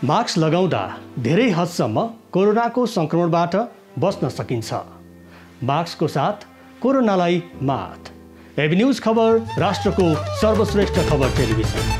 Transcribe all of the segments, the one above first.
Mask लगाउँदा धेरै हदसम्म कोरोनाको संक्रमणबाट बच्न सकिन्छ। मास्कको साथ कोरोनालाई मात। एबी न्यूज खबर, राष्ट्रको सर्वश्रेष्ठ खबर टेलिभिजन।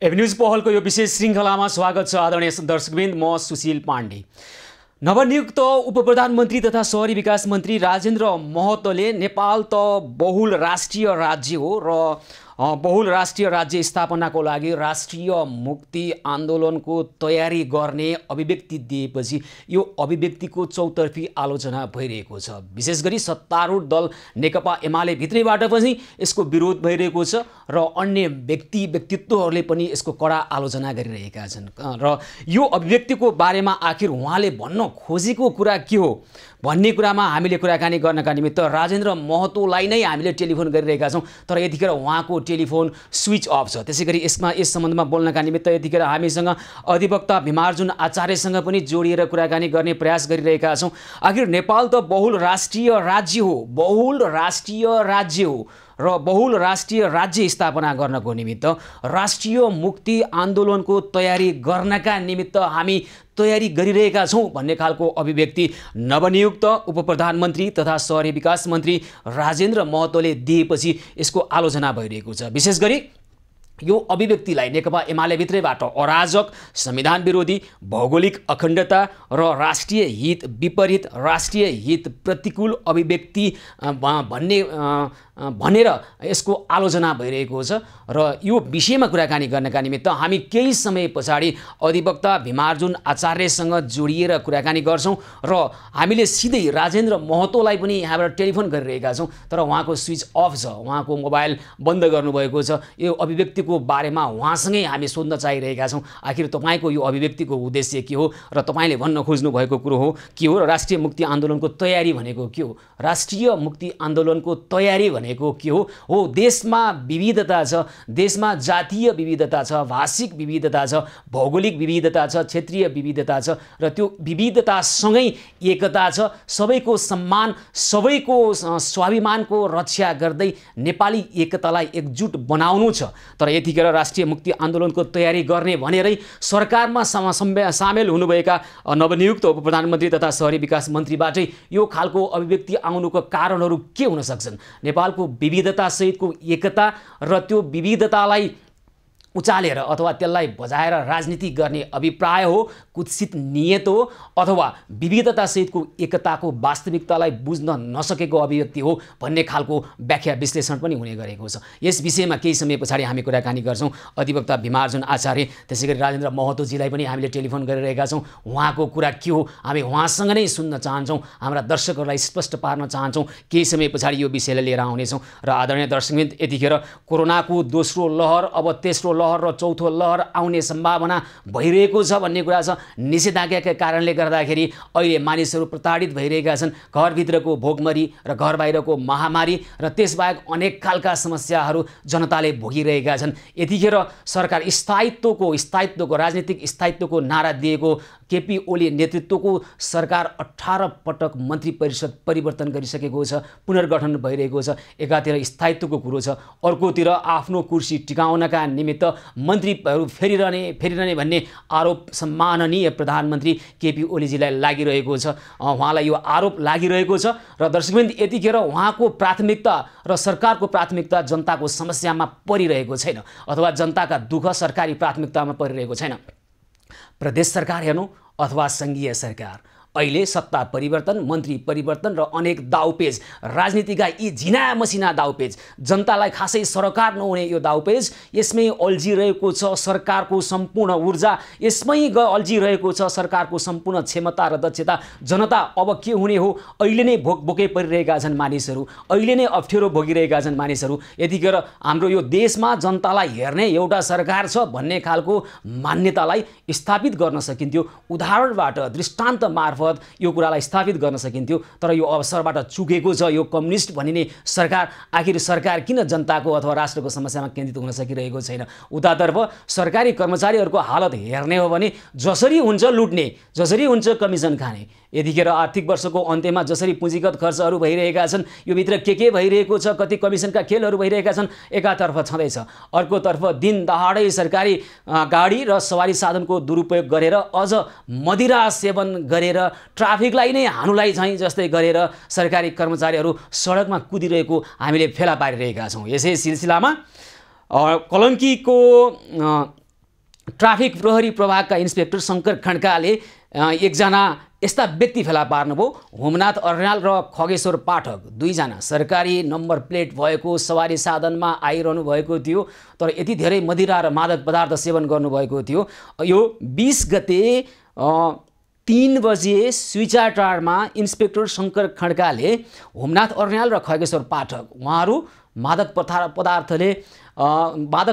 एबी न्यूज पहलको यो विशेष श्रृङ्खलामा स्वागत छ आदरणीय दर्शकवृन्द। म सुशील पाण्डे। नवनियुक्त उपप्रधानमन्त्री तथा शहरी विकास मन्त्री राजेन्द्र महतोले नेपाल त बहुल राष्ट्रिय राज्य हो र बहुल राष्ट्रिय राज्य स्थापनाको लागि राष्ट्रिय मुक्ति आन्दोलनको तयारी गर्ने अभिव्यक्ति दिएपछि यो अभिव्यक्तिको चौतर्फी आलोचना भइरहेको छ। विशेष गरी सत्तारूढ दल नेकपा एमाले भित्रैबाट पनि यसको विरोध भइरहेको छ र अन्य व्यक्तित्वहरूले पनि यसको कडा आलोचना गरिरहेका छन्। र यो अभिव्यक्तिको बारेमा आखिर उहाँले भन्न खोजेको कुरा के हो भन्ने कुरामा हामीले कुराकानी गर्नका निमित्त राजेन्द्र महतोलाई नै हामीले टेलिफोन गरिरहेका छौँ। तर यतिखेर उहाँको टेलिफोन स्विच अफ छ। त्यसैगरी यस सम्बन्धमा बोल्नका निमित्त यतिखेर हामीसँग अधिवक्ता भीमार्जुन आचार्यसँग पनि जोडिएर कुराकानी गर्ने प्रयास गरिरहेका छौँ। आखिर नेपाल त बहुल राष्ट्रिय राज्य हो, बहुल राष्ट्रिय राज्य हो र बहुल राष्ट्रिय राज्य स्थापना गर्नको निमित्त राष्ट्रिय मुक्ति आन्दोलनको तयारी गर्नका निमित्त हामी तयारी गरिरहेका छौँ भन्ने खालको अभिव्यक्ति नवनियुक्त उपप्रधानमन्त्री तथा शहरी विकास मन्त्री राजेन्द्र महतोले दिएपछि यसको आलोचना भइरहेको छ। विशेष गरी यो अभिव्यक्तिलाई नेकपा एमाले भित्रैबाट अराजक, संविधान विरोधी, भौगोलिक अखण्डता र राष्ट्रिय हित विपरीत, राष्ट्रिय हित प्रतिकूल अभिव्यक्ति भनेर यसको आलोचना भइरहेको छ। र यो विषयमा कुराकानी गर्नका निमित्त हामी केही समय पछाडि अधिवक्ता भीमार्जुन आचार्यसँग जोडिएर कुराकानी गर्छौँ र हामीले सिधै राजेन्द्र महतोलाई पनि यहाँबाट टेलिफोन गरिरहेका छौँ। तर उहाँको स्विच अफ छ, उहाँको मोबाइल बन्द गर्नुभएको छ। यो अभिव्यक्तिको बारेमा उहाँसँगै हामी सोध्न चाहिरहेका छौँ। आखिर तपाईँको यो अभिव्यक्तिको उद्देश्य के हो र तपाईँले भन्न खोज्नु भएको कुरो हो के हो र राष्ट्रिय मुक्ति आन्दोलनको तयारी भनेको के हो? राष्ट्रिय मुक्ति आन्दोलनको तयारी भनेको के हो? देशमा विविधता छ, देशमा जातीय विविधता छ, भाषिक विविधता छ, भौगोलिक विविधता छ, क्षेत्रीय विविधता छ र त्यो विविधतासँगै एकता छ। सबैको सम्मान, सबैको स्वाभिमानको रक्षा गर्दै नेपाली एकतालाई एकजुट बनाउनु छ। तर यतिखेर राष्ट्रिय मुक्ति आन्दोलनको तयारी गर्ने भनेरै सरकारमा सामेल हुनुभएका नवनियुक्त उपप्रधानमन्त्री तथा शहरी विकास मन्त्रीबाटै यो खालको अभिव्यक्ति आउनुको कारणहरू के हुन सक्छन्? नेपालको विविधतासहितको एकता र त्यो विविधतालाई उचालेर अथवा त्यसलाई बजाएर राजनीति गर्ने अभिप्राय हो, कुत्सित नियत हो, अथवा विविधतासहितको एकताको वास्तविकतालाई बुझ्न नसकेको अभिव्यक्ति हो भन्ने खालको व्याख्या विश्लेषण पनि हुने गरेको छ। यस विषयमा केही समय पछाडि हामी कुराकानी गर्छौँ। अधिवक्ता भीमार्जुन आचार्य त्यसैगरी राजेन्द्र महतोजीलाई पनि हामीले टेलिफोन गरिरहेका छौँ। उहाँको कुरा के हो हामी उहाँसँग नै सुन्न चाहन्छौँ, हाम्रा दर्शकहरूलाई स्पष्ट पार्न चाहन्छौँ। केही समय पछाडि यो विषयलाई लिएर आउनेछौँ। र आदरणीय दर्शकवृन्द, यतिखेर कोरोनाको दोस्रो लहर, अब तेस्रो लहर र चौथो लहर आउने सम्भावना भइरहेको छ भन्ने कुरा छ। निषेधाज्ञाका कारणले गर्दाखेरि अहिले मानिसहरू प्रताडित भइरहेका छन्। घरभित्रको भोकमरी र घर बाहिरको महामारी र त्यसबाहेक अनेक खालका समस्याहरू जनताले भोगिरहेका छन्। यतिखेर सरकार स्थायित्वको राजनीतिक स्थायित्वको नारा दिएको केपी ओली नेतृत्वको सरकार 18 पटक मन्त्री परिषद परिवर्तन गरिसकेको छ, पुनर्गठन भइरहेको छ। एकातिर स्थायित्वको कुरो छ, अर्कोतिर आफ्नो कुर्सी टिकाउनका निमित्त मन्त्रीहरू फेरिरहने भन्ने आरोप सम्माननीय प्रधानमन्त्री केपी ओलीजीलाई लागिरहेको छ। उहाँलाई यो आरोप लागिरहेको छ र दर्शकवृन्द, यतिखेर उहाँको प्राथमिकता र सरकारको प्राथमिकता जनताको समस्यामा परिरहेको छैन अथवा जनताका दुःख सरकारी प्राथमिकतामा परिरहेको छैन। प्रदेश सरकार हेर्नु अथवा सङ्घीय सरकार, अहिले सत्ता परिवर्तन, मन्त्री परिवर्तन र अनेक दाउपेज, राजनीतिका यी झिना मसिना दाउपेज, जनतालाई खासै सरोकार नहुने यो दाउपेज, यसमै अल्झिरहेको छ सरकारको सम्पूर्ण ऊर्जा, यसमै अल्झिरहेको छ सरकारको सम्पूर्ण क्षमता र दक्षता। जनता अब के हुने हो? अहिले नै भोकै परिरहेका छन् मानिसहरू, अहिले नै अप्ठ्यारो भोगिरहेका छन् मानिसहरू। यतिखेर हाम्रो यो देशमा जनतालाई हेर्ने एउटा सरकार छ भन्ने खालको मान्यतालाई स्थापित गर्न सकिन्थ्यो। उदाहरणबाट, दृष्टान्त मार्फत मार्फत यो कुरालाई स्थापित गर्न सकिन्थ्यो, तर यो अवसरबाट चुकेको छ। यो कम्युनिस्ट भनिने सरकार आखिर सरकार किन जनताको अथवा राष्ट्रको समस्यामा केन्द्रित हुन सकिरहेको छैन? उतातर्फ सरकारी कर्मचारीहरूको हालत हेर्ने हो भने जसरी हुन्छ लुट्ने, जसरी हुन्छ कमिसन खाने। यतिखेर आर्थिक वर्षको अन्त्यमा जसरी पुँजीगत खर्चहरू भइरहेका छन्, यो भित्र के भइरहेको छ, कति कमिसनका खेलहरू भइरहेका छन्, एकातर्फ छँदैछ। अर्कोतर्फ दिन दहाडै सरकारी गाडी र सवारी साधनको दुरुपयोग गरेर अझ मदिरा सेवन गरेर ट्राफिकलाई नै हानुलाई झैँ जस्तै गरेर सरकारी कर्मचारीहरू सडकमा कुदिरहेको हामीले फेला पारिरहेका छौँ। यसै सिलसिलामा कलङ्कीको ट्राफिक प्रहरी प्रभागका इन्सपेक्टर शङ्कर खड्काले एकजना यस्ता व्यक्ति फेला पार्नुभयो। होमनाथ अर्याल र खगेश्वर पाठक दुईजना सरकारी नम्बर प्लेट भएको सवारी साधनमा आइरहनु भएको थियो, तर यति धेरै मदिरा र मादक पदार्थ सेवन गर्नुभएको थियो। यो 20 गते 3 बजे स्विचाटारमा इन्सपेक्टर शङ्कर खड्काले होमनाथ अर्याल र खगेश्वर पाठक उहाँहरू मादक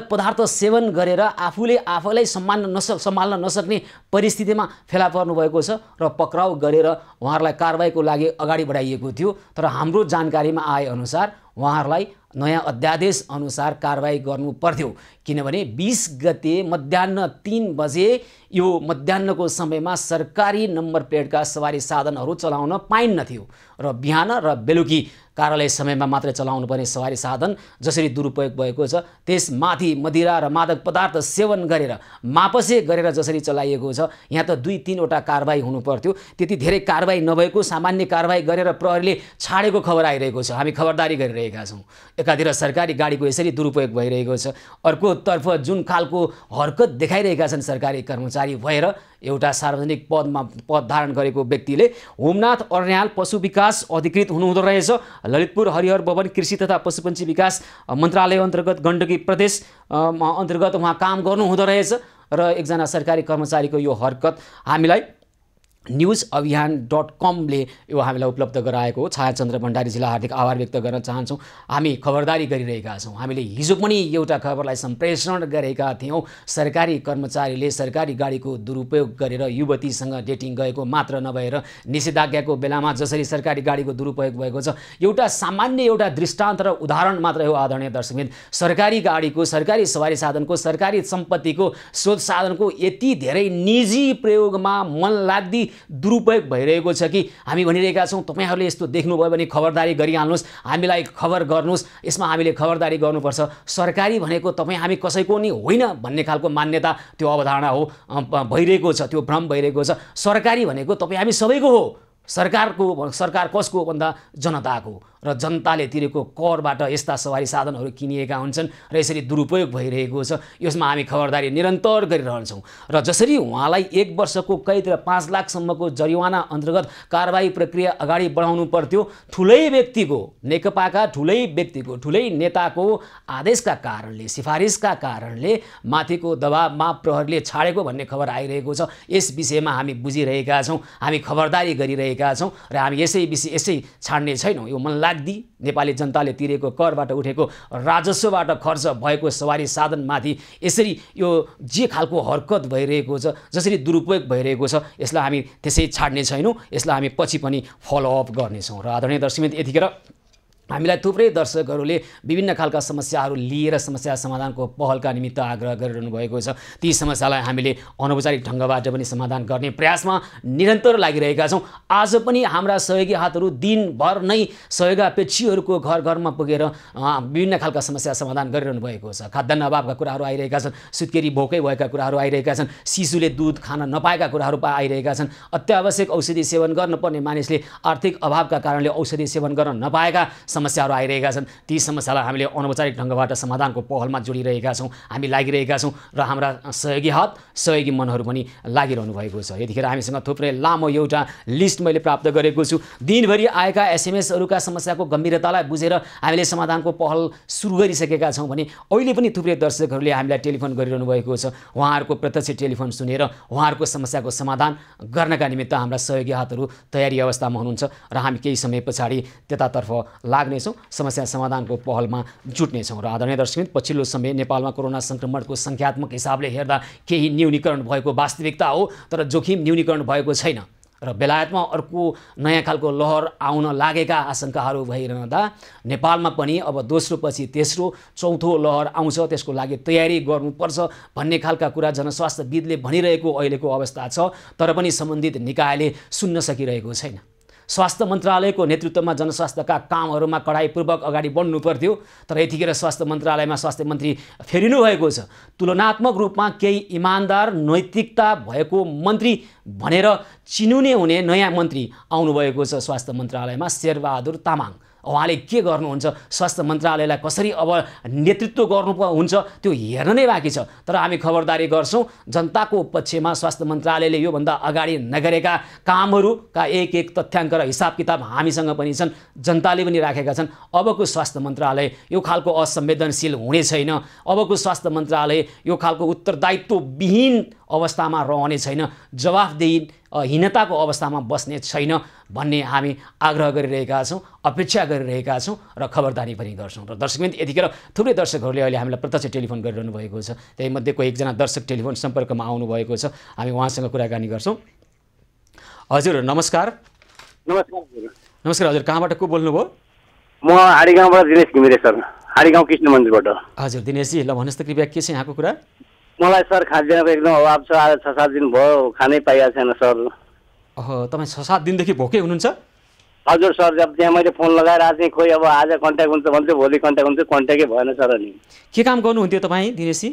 पदार्थ सेवन गरेर आफूलाई सम्हाल्न नसक्ने परिस्थितिमा फेला पर्नुभएको छ र पक्राउ गरेर उहाँहरूलाई कारबाहीको लागि अगाडि बढाइएको थियो। तर हाम्रो जानकारीमा आएअनुसार उहाँहरूलाई नयाँ अध्यादेश अनुसार कारबाही गर्नु पर्थ्यो, किनभने 20 गते मध्याह 3 बजे यो मध्याहको समयमा सरकारी नम्बर प्लेटका सवारी साधनहरू चलाउन पाइन्नथ्यो र बिहान र बेलुकी कार्यालय समयमा मात्रै चलाउनु पर्ने सवारी साधन जसरी दुरुपयोग भएको छ, त्यसमाथि मदिरा र मादक पदार्थ सेवन गरेर मापसे गरेर जसरी चलाइएको छ, यहाँ त 2-3 वटा कारबाही हुनु पर्थ्यो। त्यति धेरै कारबाही नभएको सामान्य कारबाही गरेर प्रहरीले छाडेको खबर आइरहेको छ। हामी खबरदारी गरिरहेका छौँ। एकातिर सरकारी गाडीको यसरी दुरुपयोग भइरहेको छ, अर्कोतर्फ जुन खालको हरकत देखाइरहेका छन् सरकारी कर्मचारी भएर एउटा सार्वजनिक पद धारण गरेको व्यक्तिले होमनाथ अर्याल पशु विकास अधिकृत हुनुहुँदो रहेछ। ललितपुर हरिहर भवन कृषि तथा पशुपन्छी विकास मन्त्रालय अन्तर्गत गण्डकी प्रदेश अन्तर्गत उहाँ काम गर्नुहुँदो रहेछ र एकजना सरकारी कर्मचारीको यो हरकत हामीलाई newsavihan.com ले यो हामीलाई उपलब्ध गराएको हो। छायाचन्द्र भण्डारीजीलाई हार्दिक आभार व्यक्त गर्न चाहन्छौँ। हामी खबरदारी गरिरहेका छौँ। हामीले हिजो पनि एउटा खबरलाई सम्प्रेषण गरेका थियौँ। सरकारी कर्मचारीले सरकारी गाडीको दुरुपयोग गरेर युवतीसँग डेटिङ गएको मात्र नभएर निषेधाज्ञाको बेलामा जसरी सरकारी गाडीको दुरुपयोग भएको छ, एउटा सामान्य एउटा दृष्टान्त र उदाहरण मात्र हो। आदरणीय दर्शकवृन्द, सरकारी गाडीको, सरकारी सवारी साधनको, सरकारी सम्पत्तिको, स्रोत साधनको यति धेरै निजी प्रयोगमा मनलाग्दी दुरुपयोग भइरहेको छ कि हामी भनिरहेका छौँ तपाईहरूले यस्तो देख्नुभयो भने खबरदारी गरिहाल्नुहोस्, हामीलाई खबर गर्नुहोस्, यसमा हामीले खबरदारी गर्नुपर्छ। सरकारी भनेको तपाईँ हामी कसैको नि होइन भन्ने खालको मान्यता, त्यो अवधारणा हो भइरहेको छ, त्यो भ्रम भइरहेको छ। सरकारी भनेको तपाईँ हामी सबैको हो। सरकार कसको भन्दा जनताको, र जनताले तिरेको करबाट यस्ता सवारी साधनहरू किनिएका हुन्छन् र यसरी दुरुपयोग भइरहेको छ। यसमा हामी खबरदारी निरन्तर गरिरहन्छौँ र जसरी उहाँलाई 1 वर्षको कैद र 5 लाखसम्मको जरिवाना अन्तर्गत कारबाही प्रक्रिया अगाडि बढाउनु पर्थ्यो, ठुलै व्यक्तिको, नेकपाका ठुलै व्यक्तिको, ठुलै नेताको आदेशका कारणले, सिफारिसका कारणले माथिको दबावमा प्रहरीले छाडेको भन्ने खबर आइरहेको छ। यस विषयमा हामी बुझिरहेका छौँ, हामी खबरदारी गरिरहेका छौँ र हामी यसै छाड्ने छैनौँ। यो मनलाग्दी नेपाली जनताले तिरेको करबाट उठेको राजस्वबाट खर्च भएको सवारी साधनमाथि यसरी यो जे खालको हरकत भइरहेको छ, जसरी दुरुपयोग भइरहेको छ, यसलाई हामी त्यसै छाड्ने छैनौँ। यसलाई हामी पछि पनि फलोअप गर्नेछौँ। र आदरणीय दर्शकवृन्द, यतिखेर हामीलाई थुप्रै दर्शकहरूले विभिन्न खालका समस्याहरू लिएर समस्या समाधानको पहलका निमित्त आग्रह गरिरहनु भएको छ। ती समस्यालाई हामीले अनौपचारिक ढङ्गबाट पनि समाधान गर्ने प्रयासमा निरन्तर लागिरहेका छौँ। आज पनि हाम्रा सहयोगी हातहरू दिनभर नै सहयोगापेक्षीहरूको घर घरमा पुगेर विभिन्न खालका समस्या समाधान गरिरहनु भएको छ। खाद्यान्न अभावका कुराहरू आइरहेका छन्, सुत्केरी भोकै भएका कुराहरू आइरहेका छन्, शिशुले दुध खान नपाएका कुराहरू आइरहेका छन्, अत्यावश्यक औषधि सेवन गर्नुपर्ने मानिसले आर्थिक अभावका कारणले औषधि सेवन गर्न नपाएका समस्याहरू आइरहेका छन्। ती समस्यालाई हामीले अनौपचारिक ढङ्गबाट समाधानको पहलमा जोडिरहेका छौँ, हामी लागिरहेका छौँ र हाम्रा सहयोगी हात, सहयोगी मनहरू पनि लागिरहनु भएको छ। यतिखेर हामीसँग थुप्रै लामो एउटा लिस्ट मैले प्राप्त गरेको छु। दिनभरि आएका एसएमएसहरूका समस्याको गम्भीरतालाई बुझेर हामीले समाधानको पहल सुरु गरिसकेका छौँ भने अहिले पनि थुप्रै दर्शकहरूले हामीलाई टेलिफोन गरिरहनु भएको छ। उहाँहरूको प्रत्यक्ष टेलिफोन सुनेर उहाँहरूको समस्याको समाधान गर्नका निमित्त हाम्रा सहयोगी हातहरू तयारी अवस्थामा हुनुहुन्छ र हामी केही समय पछाडि त्यतातर्फ लाग्नेछौँ, समस्या समाधानको पहलमा जुट्नेछौँ। र आदरणीय दर्शकवृन्द, पछिल्लो समय नेपालमा कोरोना संक्रमणको सङ्ख्यात्मक हिसाबले हेर्दा केही न्यूनीकरण भएको वास्तविकता हो, तर जोखिम न्यूनीकरण भएको छैन। र बेलायतमा अर्को नयाँ खालको लहर आउन लागेका आशंकाहरू भइरहँदा नेपालमा पनि अब दोस्रो पछि तेस्रो चौथो लहर आउँछ, त्यसको लागि तयारी गर्नुपर्छ भन्ने खालका कुरा जनस्वास्थ्यविदले भनिरहेको अहिलेको अवस्था छ। तर पनि सम्बन्धित निकायले सुन्न सकिरहेको छैन। स्वास्थ्य मन्त्रालयको नेतृत्वमा जनस्वास्थ्यका कामहरूमा कडाइपूर्वक अगाडि बढ्नु पर्थ्यो, तर यतिखेर स्वास्थ्य मन्त्रालयमा स्वास्थ्य मन्त्री फेरिनु भएको छ। तुलनात्मक रूपमा केही इमान्दार नैतिकता भएको मन्त्री भनेर चिनिने हुने नयाँ मन्त्री आउनुभएको छ स्वास्थ्य मन्त्रालयमा, शेरबहादुर तामाङ। उहाँले के गर्नुहुन्छ, स्वास्थ्य मन्त्रालयलाई कसरी अब नेतृत्व गर्नुहुन्छ त्यो हेर्न नै बाँकी छ। तर हामी खबरदारी गर्छौँ, जनताको पक्षमा स्वास्थ्य मन्त्रालयले योभन्दा अगाडि नगरेका कामहरूका एक तथ्याङ्क र हिसाब किताब हामीसँग पनि छन्, जनताले पनि राखेका छन्। अबको स्वास्थ्य मन्त्रालय यो खालको असंवेदनशील हुने छैन। अबको स्वास्थ्य मन्त्रालय यो खालको उत्तरदायित्वविहीन अवस्थामा रहने छैन, जवाफदेहीहीनताको अवस्थामा बस्ने छैन भन्ने हामी आग्रह गरिरहेका छौँ, अपेक्षा गरिरहेका छौँ र खबरदारी पनि गर्छौँ। र दर्शकवृन्द, यतिखेर थुप्रै दर्शकहरूले अहिले हामीलाई प्रत्यक्ष टेलिफोन गरिरहनु भएको छ। त्यही मध्येको एकजना दर्शक टेलिफोन सम्पर्कमा आउनुभएको छ, हामी उहाँसँग कुराकानी गर्छौँ। हजुर नमस्कार। नमस्कार हजुर, कहाँबाट को बोल्नुभयो? म हाडी गाउँबाट दिनेश घिमिरे सर, हाडी गाउँ कृष्ण मन्दिरबाट। हजुर दिनेशजी, ल भन्नुहोस् त कृपया के छ यहाँको कुरा? मलाई सर खाद्यान्नको एकदम अभाव छ। आज 6-7 दिन भयो खानै पाइएको छैन सर। तपाईँ 6-7 दिनदेखि भोकै हुनुहुन्छ? हजुर सर, जब त्यहाँ मैले फोन लगाएर आज चाहिँ खोइ अब आज कन्ट्याक्ट हुन्छ भन्थ्यो, भोलि कन्ट्याक्ट हुन्छ, कन्ट्याक्टै भएन सर। अनि के काम गर्नुहुन्थ्यो तपाईँ दिनेशजी?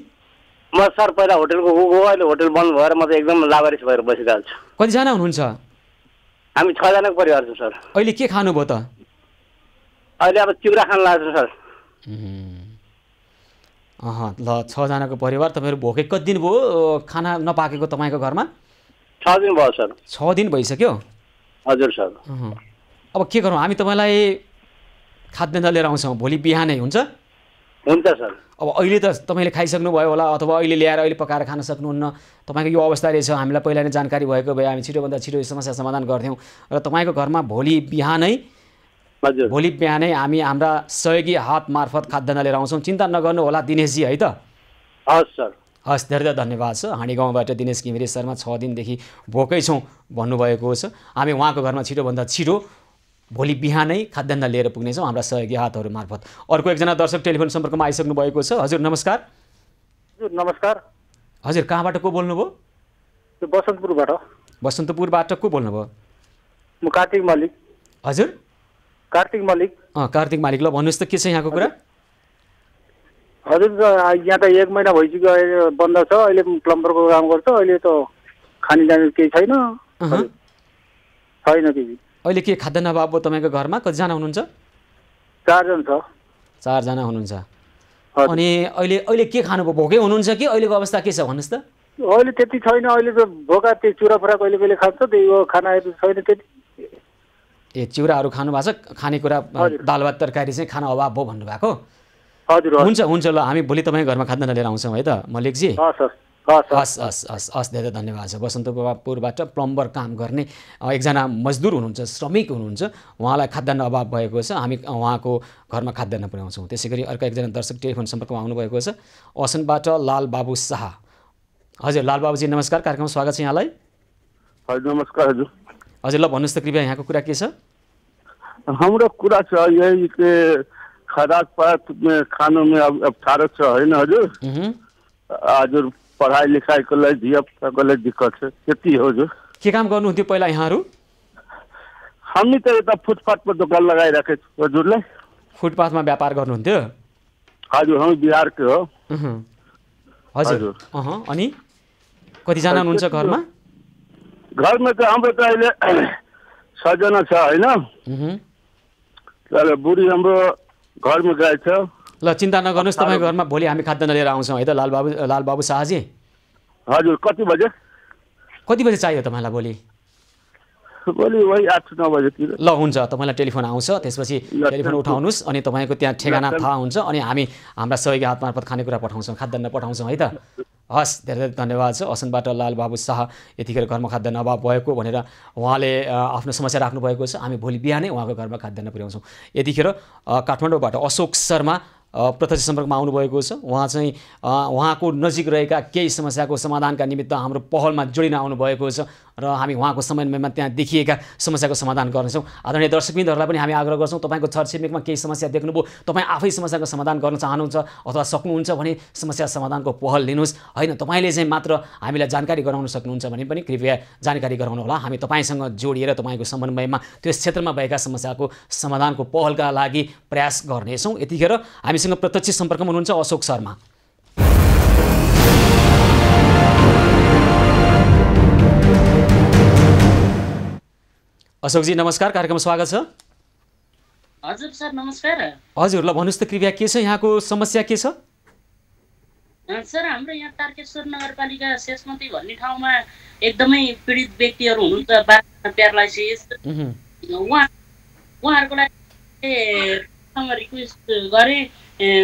म सर पहिला होटलको गएको, अहिले होटल बन्द भएर म त एकदम लावारिस भएर बसिरहेको छु। कतिजना हुनुहुन्छ? हामी 6 जनाको परिवार छौँ सर। अहिले के खानुभयो त? अहिले अब चिउरा खान लाग्छ सर। ल 6 जनाको परिवार, तपाईँहरू भोकै कति दिन भयो खाना नपाकेको तपाईँको घरमा? 6 दिन भयो सर। 6 दिन भइसक्यो? हजुर सर। अब के गरौँ, हामी तपाईँलाई खाद्यान्न लिएर आउँछौँ भोलि बिहानै, हुन्छ? हुन्छ सर। अब अहिले त तपाईँले खाइसक्नु भयो होला, अथवा अहिले ल्याएर अहिले पकाएर खान सक्नुहुन्न। तपाईँको यो अवस्था रहेछ, हामीलाई पहिला नै जानकारी भएको भए हामी छिटोभन्दा छिटो यो समस्या समाधान गर्थ्यौँ। र तपाईँको घरमा भोलि बिहानै हामी हाम्रा सहयोगी हात मार्फत खाद्यान्न लिएर आउँछौँ। चिन्ता नगर्नु होला दिनेशजी, है त? हस् सर। हस्, धेरै धन्यवाद छ। हाँडी गाउँबाट दिनेश घिमिरे शर्मा 6 दिनदेखि भोकै छौँ भन्नुभएको छ। हामी उहाँको घरमा छिटोभन्दा छिटो भोलि बिहानै खाद्यान्न लिएर पुग्नेछौँ हाम्रा सहयोगी हातहरू मार्फत। अर्को एकजना दर्शक टेलिफोन सम्पर्कमा आइसक्नु भएको छ। हजुर नमस्कार। हजुर नमस्कार। हजुर कहाँबाट को बोल्नुभयो? बसन्तपुरबाट। बसन्तपुरबाट को बोल्नुभयो? म कार्तिक मल्लिक। हजुर कार्तिक मल्लिक। कार्तिक मल्लिक, ल भन्नुहोस् त के छ यहाँको कुरा? हजुर यहाँ त 1 महिना भइसक्यो, अहिले बन्द छ। अहिले प्लम्बरको काम गर्छ। अहिले त खाने जाने केही छैन। छैन केही। अहिले के खाद्यान्न अभाव भयो तपाईँको घरमा? कतिजना हुनुहुन्छ? 4 जना छ। 4 जना हुनुहुन्छ। अनि अहिले के खानुभयो? भोकै हुनुहुन्छ कि अहिलेको अवस्था के छ भन्नुहोस् त? अहिले त्यति छैन। अहिले त भोका त्यो चुराफुरा कहिले कहिले खान्छ, त्यही खानाहरू छैन त्यति। चिउराहरू खानु भएको छ, खानेकुरा दाल भात तरकारी चाहिँ खाना अभाव भयो भन्नुभएको? हजुर हुन्छ ल, हामी भोलि तपाईँको घरमा खाद्यान्न लिएर आउँछौँ, है त मल्लिकजी? हस्, धेरै धन्यवाद छ। बसन्तपुरबाट प्लम्बर काम गर्ने एकजना मजदुर हुनुहुन्छ, श्रमिक हुनुहुन्छ, उहाँलाई खाद्यान्न अभाव भएको छ। हामी उहाँको घरमा खाद्यान्न पुर्याउँछौँ। त्यसै गरी अर्को एकजना दर्शक टेलिफोन सम्पर्कमा आउनुभएको छ, असनबाट लालबाबु शाह। हजुर लालबाबुजी नमस्कार, कार्यक्रममा स्वागत छ यहाँलाई। हजुर नमस्कार। हजुर हजुर, ल भन्नुहोस् त कृपया यहाँको कुरा के छ? हाम्रो कुरा छ यही कि खराब में खानों में अब ठाड़ो छ होइन हजुर? हजुर पढाइ लेखाइको लागि धियापुताको लागि दिक्कत छ, त्यति हो हजुर। के काम गर्नुहुन्थ्यो पहिला यहाँहरू? हामी त यता फुटपाथमा दोकान लगाइराखेको छु हजुरलाई। फुटपाथमा व्यापार गर्नुहुन्थ्यो? हजुर, हामी बिहारकै हो। हजुर। अनि कतिजना हुनुहुन्छ घरमा? घरमा त हाम्रो त अहिले 6 जना छ होइन? तर बुढी हाम्रो घरमा गएको छ। ल चिन्ता नगर्नुहोस्, तपाईँको घरमा भोलि हामी खाद्यान्न लिएर आउँछौँ, है त लालबाबु शाहजी? हजुर। कति बजे चाहियो तपाईँलाई भोलि? भोलि वही 8-9 बजेतिर। ल हुन्छ, तपाईँलाई टेलिफोन आउँछ, त्यसपछि टेलिफोन उठाउनुहोस् अनि तपाईँको त्यहाँ ठेगाना थाहा हुन्छ अनि हामी हाम्रा सहयोगी हात मार्फत खानेकुरा पठाउँछौँ, खाद्यान्न पठाउँछौँ, है त? हस्, धेरै धन्यवाद छ। असनबाट लालबाबु शाह यतिखेर घरमा खाद्यान्न अभाव भएको भनेर उहाँले आफ्नो समस्या राख्नुभएको छ। हामी भोलि बिहानै उहाँको घरमा खाद्यान्न पुर्याउँछौँ। यतिखेर काठमाडौँबाट अशोक शर्मा प्रत्यक्ष सम्पर्कमा आउनुभएको छ। उहाँ चाहिँ उहाँको नजिक रहेका केही समस्याको समाधानका निमित्त हाम्रो पहलमा जोडिन आउनुभएको छ र हामी उहाँको समन्वयमा त्यहाँ देखिएका समस्याको समाधान गर्नेछौँ। आदरणीय दर्शकबिन्दुहरूलाई पनि हामी आग्रह गर्छौँ, तपाईँको छरछिमेकमा केही समस्या देख्नुभयो, तपाईँ आफै समस्याको समाधान गर्न चाहनुहुन्छ अथवा सक्नुहुन्छ भने समस्या समाधानको पहल लिनुहोस्। होइन, तपाईँले चाहिँ मात्र हामीलाई जानकारी गराउन सक्नुहुन्छ भने पनि कृपया जानकारी गराउनुहोला। हामी तपाईँसँग जोडिएर तपाईँको समन्वयमा त्यस क्षेत्रमा भएका समस्याको समाधानको पहलका लागि प्रयास गर्नेछौँ। यतिखेर हामीसँग प्रत्यक्ष सम्पर्कमा हुनुहुन्छ अशोक शर्मा। अशोकजी नमस्कार, कार्यक्रममा स्वागत छ। हजुर सर नमस्कार। हजुर, ल भन्नुहोस् त कृपया के छ यहाँको समस्या के छ? सर हाम्रो यहाँ तारकेश्वर नगरपालिका शेषमती भन्ने ठाउँमा एकदमै पीडित व्यक्तिहरू हुनुहुन्छ, प्यारालाइसिस। उहाँहरूको लागि रिक्वेस्ट गरेँ,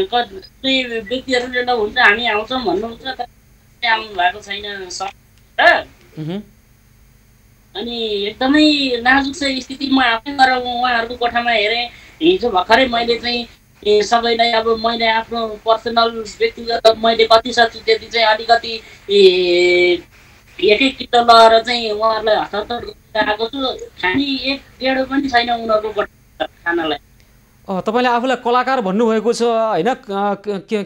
कति व्यक्तिहरूले हुन्छ हामी आउँछौँ भन्नुहुन्छ, आउनु भएको छैन सर। अनि एकदमै नाजुक छ स्थिति। म आफै गएर उहाँहरूको कोठामा हेरेँ। हिजो भर्खरै मैले चाहिँ सबैलाई अब मैले आफ्नो पर्सनल व्यक्तिगत मैले कति सक्छु त्यति चाहिँ अलिकति एक किलो लगाएर चाहिँ उहाँहरूलाई हस्तान्तरण गरिरहेको छु। खानी एक डेढो पनि छैन उनीहरूको कोठा खानालाई। तपाईँले आफूलाई कलाकार भन्नुभएको छ होइन,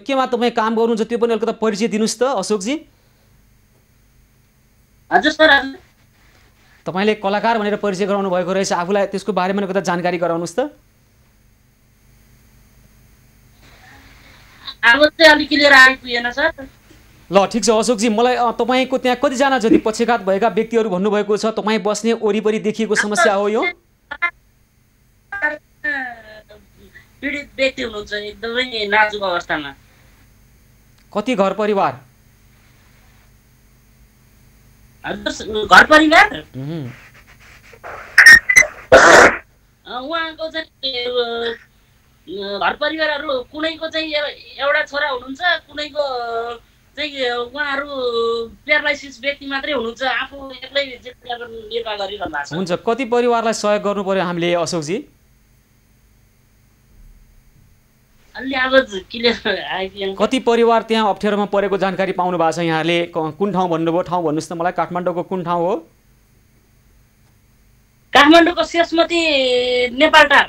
केमा तपाईँ काम गर्नुहुन्छ त्यो पनि अलिकति परिचय दिनुहोस् त अशोकजी। हजुर सर, हजुर तपाईँले कलाकार भनेर परिचय गराउनु भएको रहेछ, आफूलाई त्यसको बारेमा कता जानकारी गराउनुहोस् त। अब चाहिँ अलिक क्लियर आइपुगेन सर। ल ठिक छ अशोकजी, मलाई तपाईँको त्यहाँ कतिजना जति पक्षघात भएका व्यक्तिहरू भन्नुभएको छ, तपाईँ बस्ने वरिपरि देखिएको समस्या हो यो? पीडित व्यक्ति हुनुहुन्छ एकदमै नाजुक अवस्थामा। कति घर परिवार? घर परिवार उहाँको चाहिँ घर परिवारहरू कुनैको चाहिँ एउटा छोरा हुनुहुन्छ, कुनैको चाहिँ उहाँहरू प्यारालाइसिस व्यक्ति मात्रै हुनुहुन्छ, आफू एक्लै निर्वाह गरिरहनु भएको छ। हुन्छ, कति परिवारलाई सहयोग गर्नु पर्यो हामीले अशोकजी? कति परिवार त्यहाँ अप्ठ्यारोमा परेको जानकारी पाउनु भएको छ यहाँले? कुन ठाउँ भन्नुभयो? ठाउँ भन्नुहोस् त मलाई। काठमाडौँको कुन ठाउँ हो? काठमाडौँको शेषमती नेपालटार।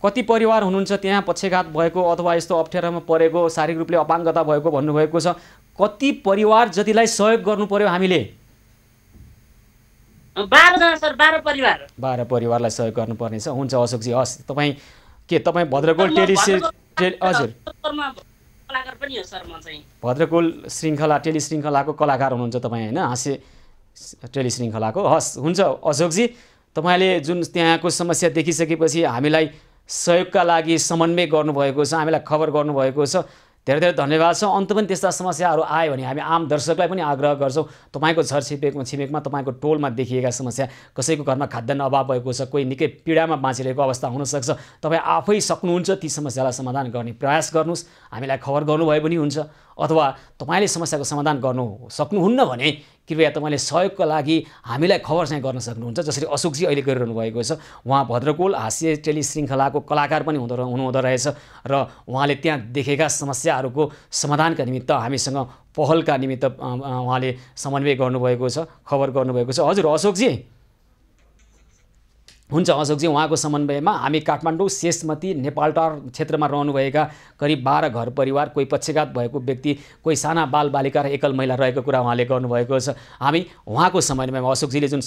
कति परिवार हुनुहुन्छ त्यहाँ पक्षघात भएको अथवा यस्तो अप्ठ्यारोमा परेको, शारीरिक रूपले अपाङ्गता भएको भन्नुभएको छ? कति परिवार जतिलाई सहयोग गर्नु पर्यो हामीले? 12 जना सर, 12 परिवार। 12 परिवारलाई सहयोग गर्नुपर्नेछ। हुन्छ अशोकजी, हस्। तपाईँ के तपाईँ भद्रकोल हजुर कलाकार पनि हो सर। म चाहिँ भद्रकोल श्रृङ्खला टेलिश्रृङ्खलाको कलाकार हुनुहुन्छ तपाईँ होइन, हाँस्य टेलिश्रृङ्खलाको। हस्, हुन्छ अशोकजी, तपाईँले जुन त्यहाँको समस्या देखिसकेपछि हामीलाई सहयोगका लागि समन्वय गर्नुभएको छ, हामीलाई खबर गर्नुभएको छ, धेरै धेरै धन्यवाद छ। अन्त पनि त्यस्ता समस्याहरू आयो भने हामी आम दर्शकलाई पनि आग्रह गर्छौँ, तपाईँको छिमेकमा तपाईँको टोलमा देखिएका समस्या, कसैको घरमा खाद्यान्न अभाव भएको छ, कोही निकै पीडामा बाँचिरहेको अवस्था हुनसक्छ, तपाईँ आफै सक्नुहुन्छ ती समस्यालाई समाधान गर्ने प्रयास गर्नुहोस्। हामीलाई खबर गर्नुभयो पनि हुन्छ, अथवा तपाईँले समस्याको समाधान गर्नु सक्नुहुन्न भने कृपया तपाईँले सहयोगका लागि हामीलाई खबर चाहिँ गर्न सक्नुहुन्छ, जसरी अशोकजी अहिले गरिरहनु भएको छ। उहाँ भद्रकोल हास्य टेलिश्रृङ्खलाको कलाकार पनि हुनुहुँदो रहेछ र उहाँले त्यहाँ देखेका समस्याहरूको समाधानका निमित्त हामीसँग पहलका निमित्त उहाँले समन्वय गर्नुभएको छ, खबर गर्नुभएको छ। हजुर अशोकजी, हुन्छ अशोकजी, उहाँको समन्वयमा हामी काठमाडौँ शेषमती नेपालटार क्षेत्रमा रहनुभएका करिब 12 घर परिवार, कोही पक्षघात भएको व्यक्ति, कोही साना बालबालिका र एकल महिला रहेको कुरा उहाँले गर्नुभएको छ। हामी उहाँको समन्वयमा, अशोकजीले जुन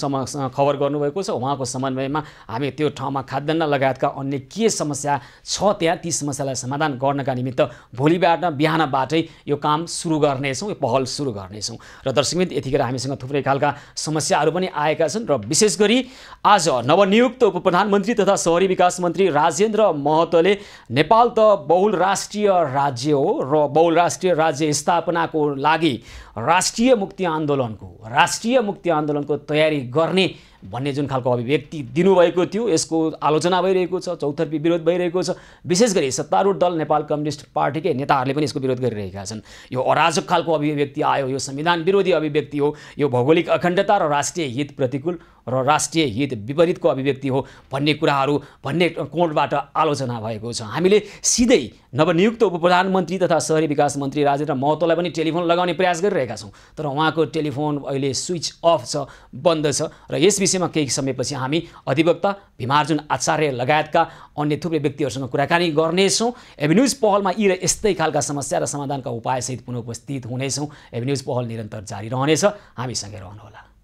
खबर गर्नुभएको छ उहाँको समन्वयमा हामी त्यो ठाउँमा खाद्यान्न लगायतका अन्य के समस्या छ त्यहाँ ती समस्यालाई समाधान गर्नका निमित्त बिहानबाटै यो काम सुरु गर्नेछौँ, यो पहल सुरु गर्नेछौँ। र दर्शकबिन्द, यतिखेर हामीसँग थुप्रै खालका समस्याहरू पनि आएका छन् र विशेष गरी आज नवनियुक्त उप प्रधानमन्त्री तथा शहरी विकास मन्त्री राजेन्द्र महतोले नेपाल त बहुराष्ट्रिय राज्य हो र बहुराष्ट्रिय राज्य स्थापनाको लागि राष्ट्रिय मुक्ति आन्दोलनको तयारी गर्ने भन्ने जुन खालको अभिव्यक्ति दिनुभएको थियो, यसको आलोचना भइरहेको छ, चौतर्फी विरोध भइरहेको छ। विशेष गरी सत्तारूढ दल नेपाल कम्युनिस्ट पार्टीकै नेताहरूले पनि यसको विरोध गरिरहेका छन्। यो अराजक खालको अभिव्यक्ति आयो, यो संविधान विरोधी अभिव्यक्ति हो, यो भौगोलिक अखण्डता र राष्ट्रिय हित प्रतिकूल र राष्ट्रिय हित विपरीतको अभिव्यक्ति हो भन्ने कुराहरू भन्ने कोणबाट आलोचना भएको छ। हामीले सिधै नवनियुक्त उपप्रधानमन्त्री तथा शहरी विकास मन्त्री राजेन्द्र महतोलाई पनि टेलिफोन लगाउने प्रयास गरिरहेका छौँ, तर उहाँको टेलिफोन अहिले स्विच अफ छ, बन्द छ। र यस विषयमा केही समयपछि हामी अधिवक्ता भीमार्जुन आचार्य लगायतका अन्य थुप्रै व्यक्तिहरूसँग कुराकानी गर्नेछौँ। एभिन्युज पहलमा यी र यस्तै खालका समस्या र समाधानका उपायसहित पुनः उपस्थित हुनेछौँ। एभिन्युज पहल निरन्तर जारी रहनेछ, हामीसँगै रहनुहोला।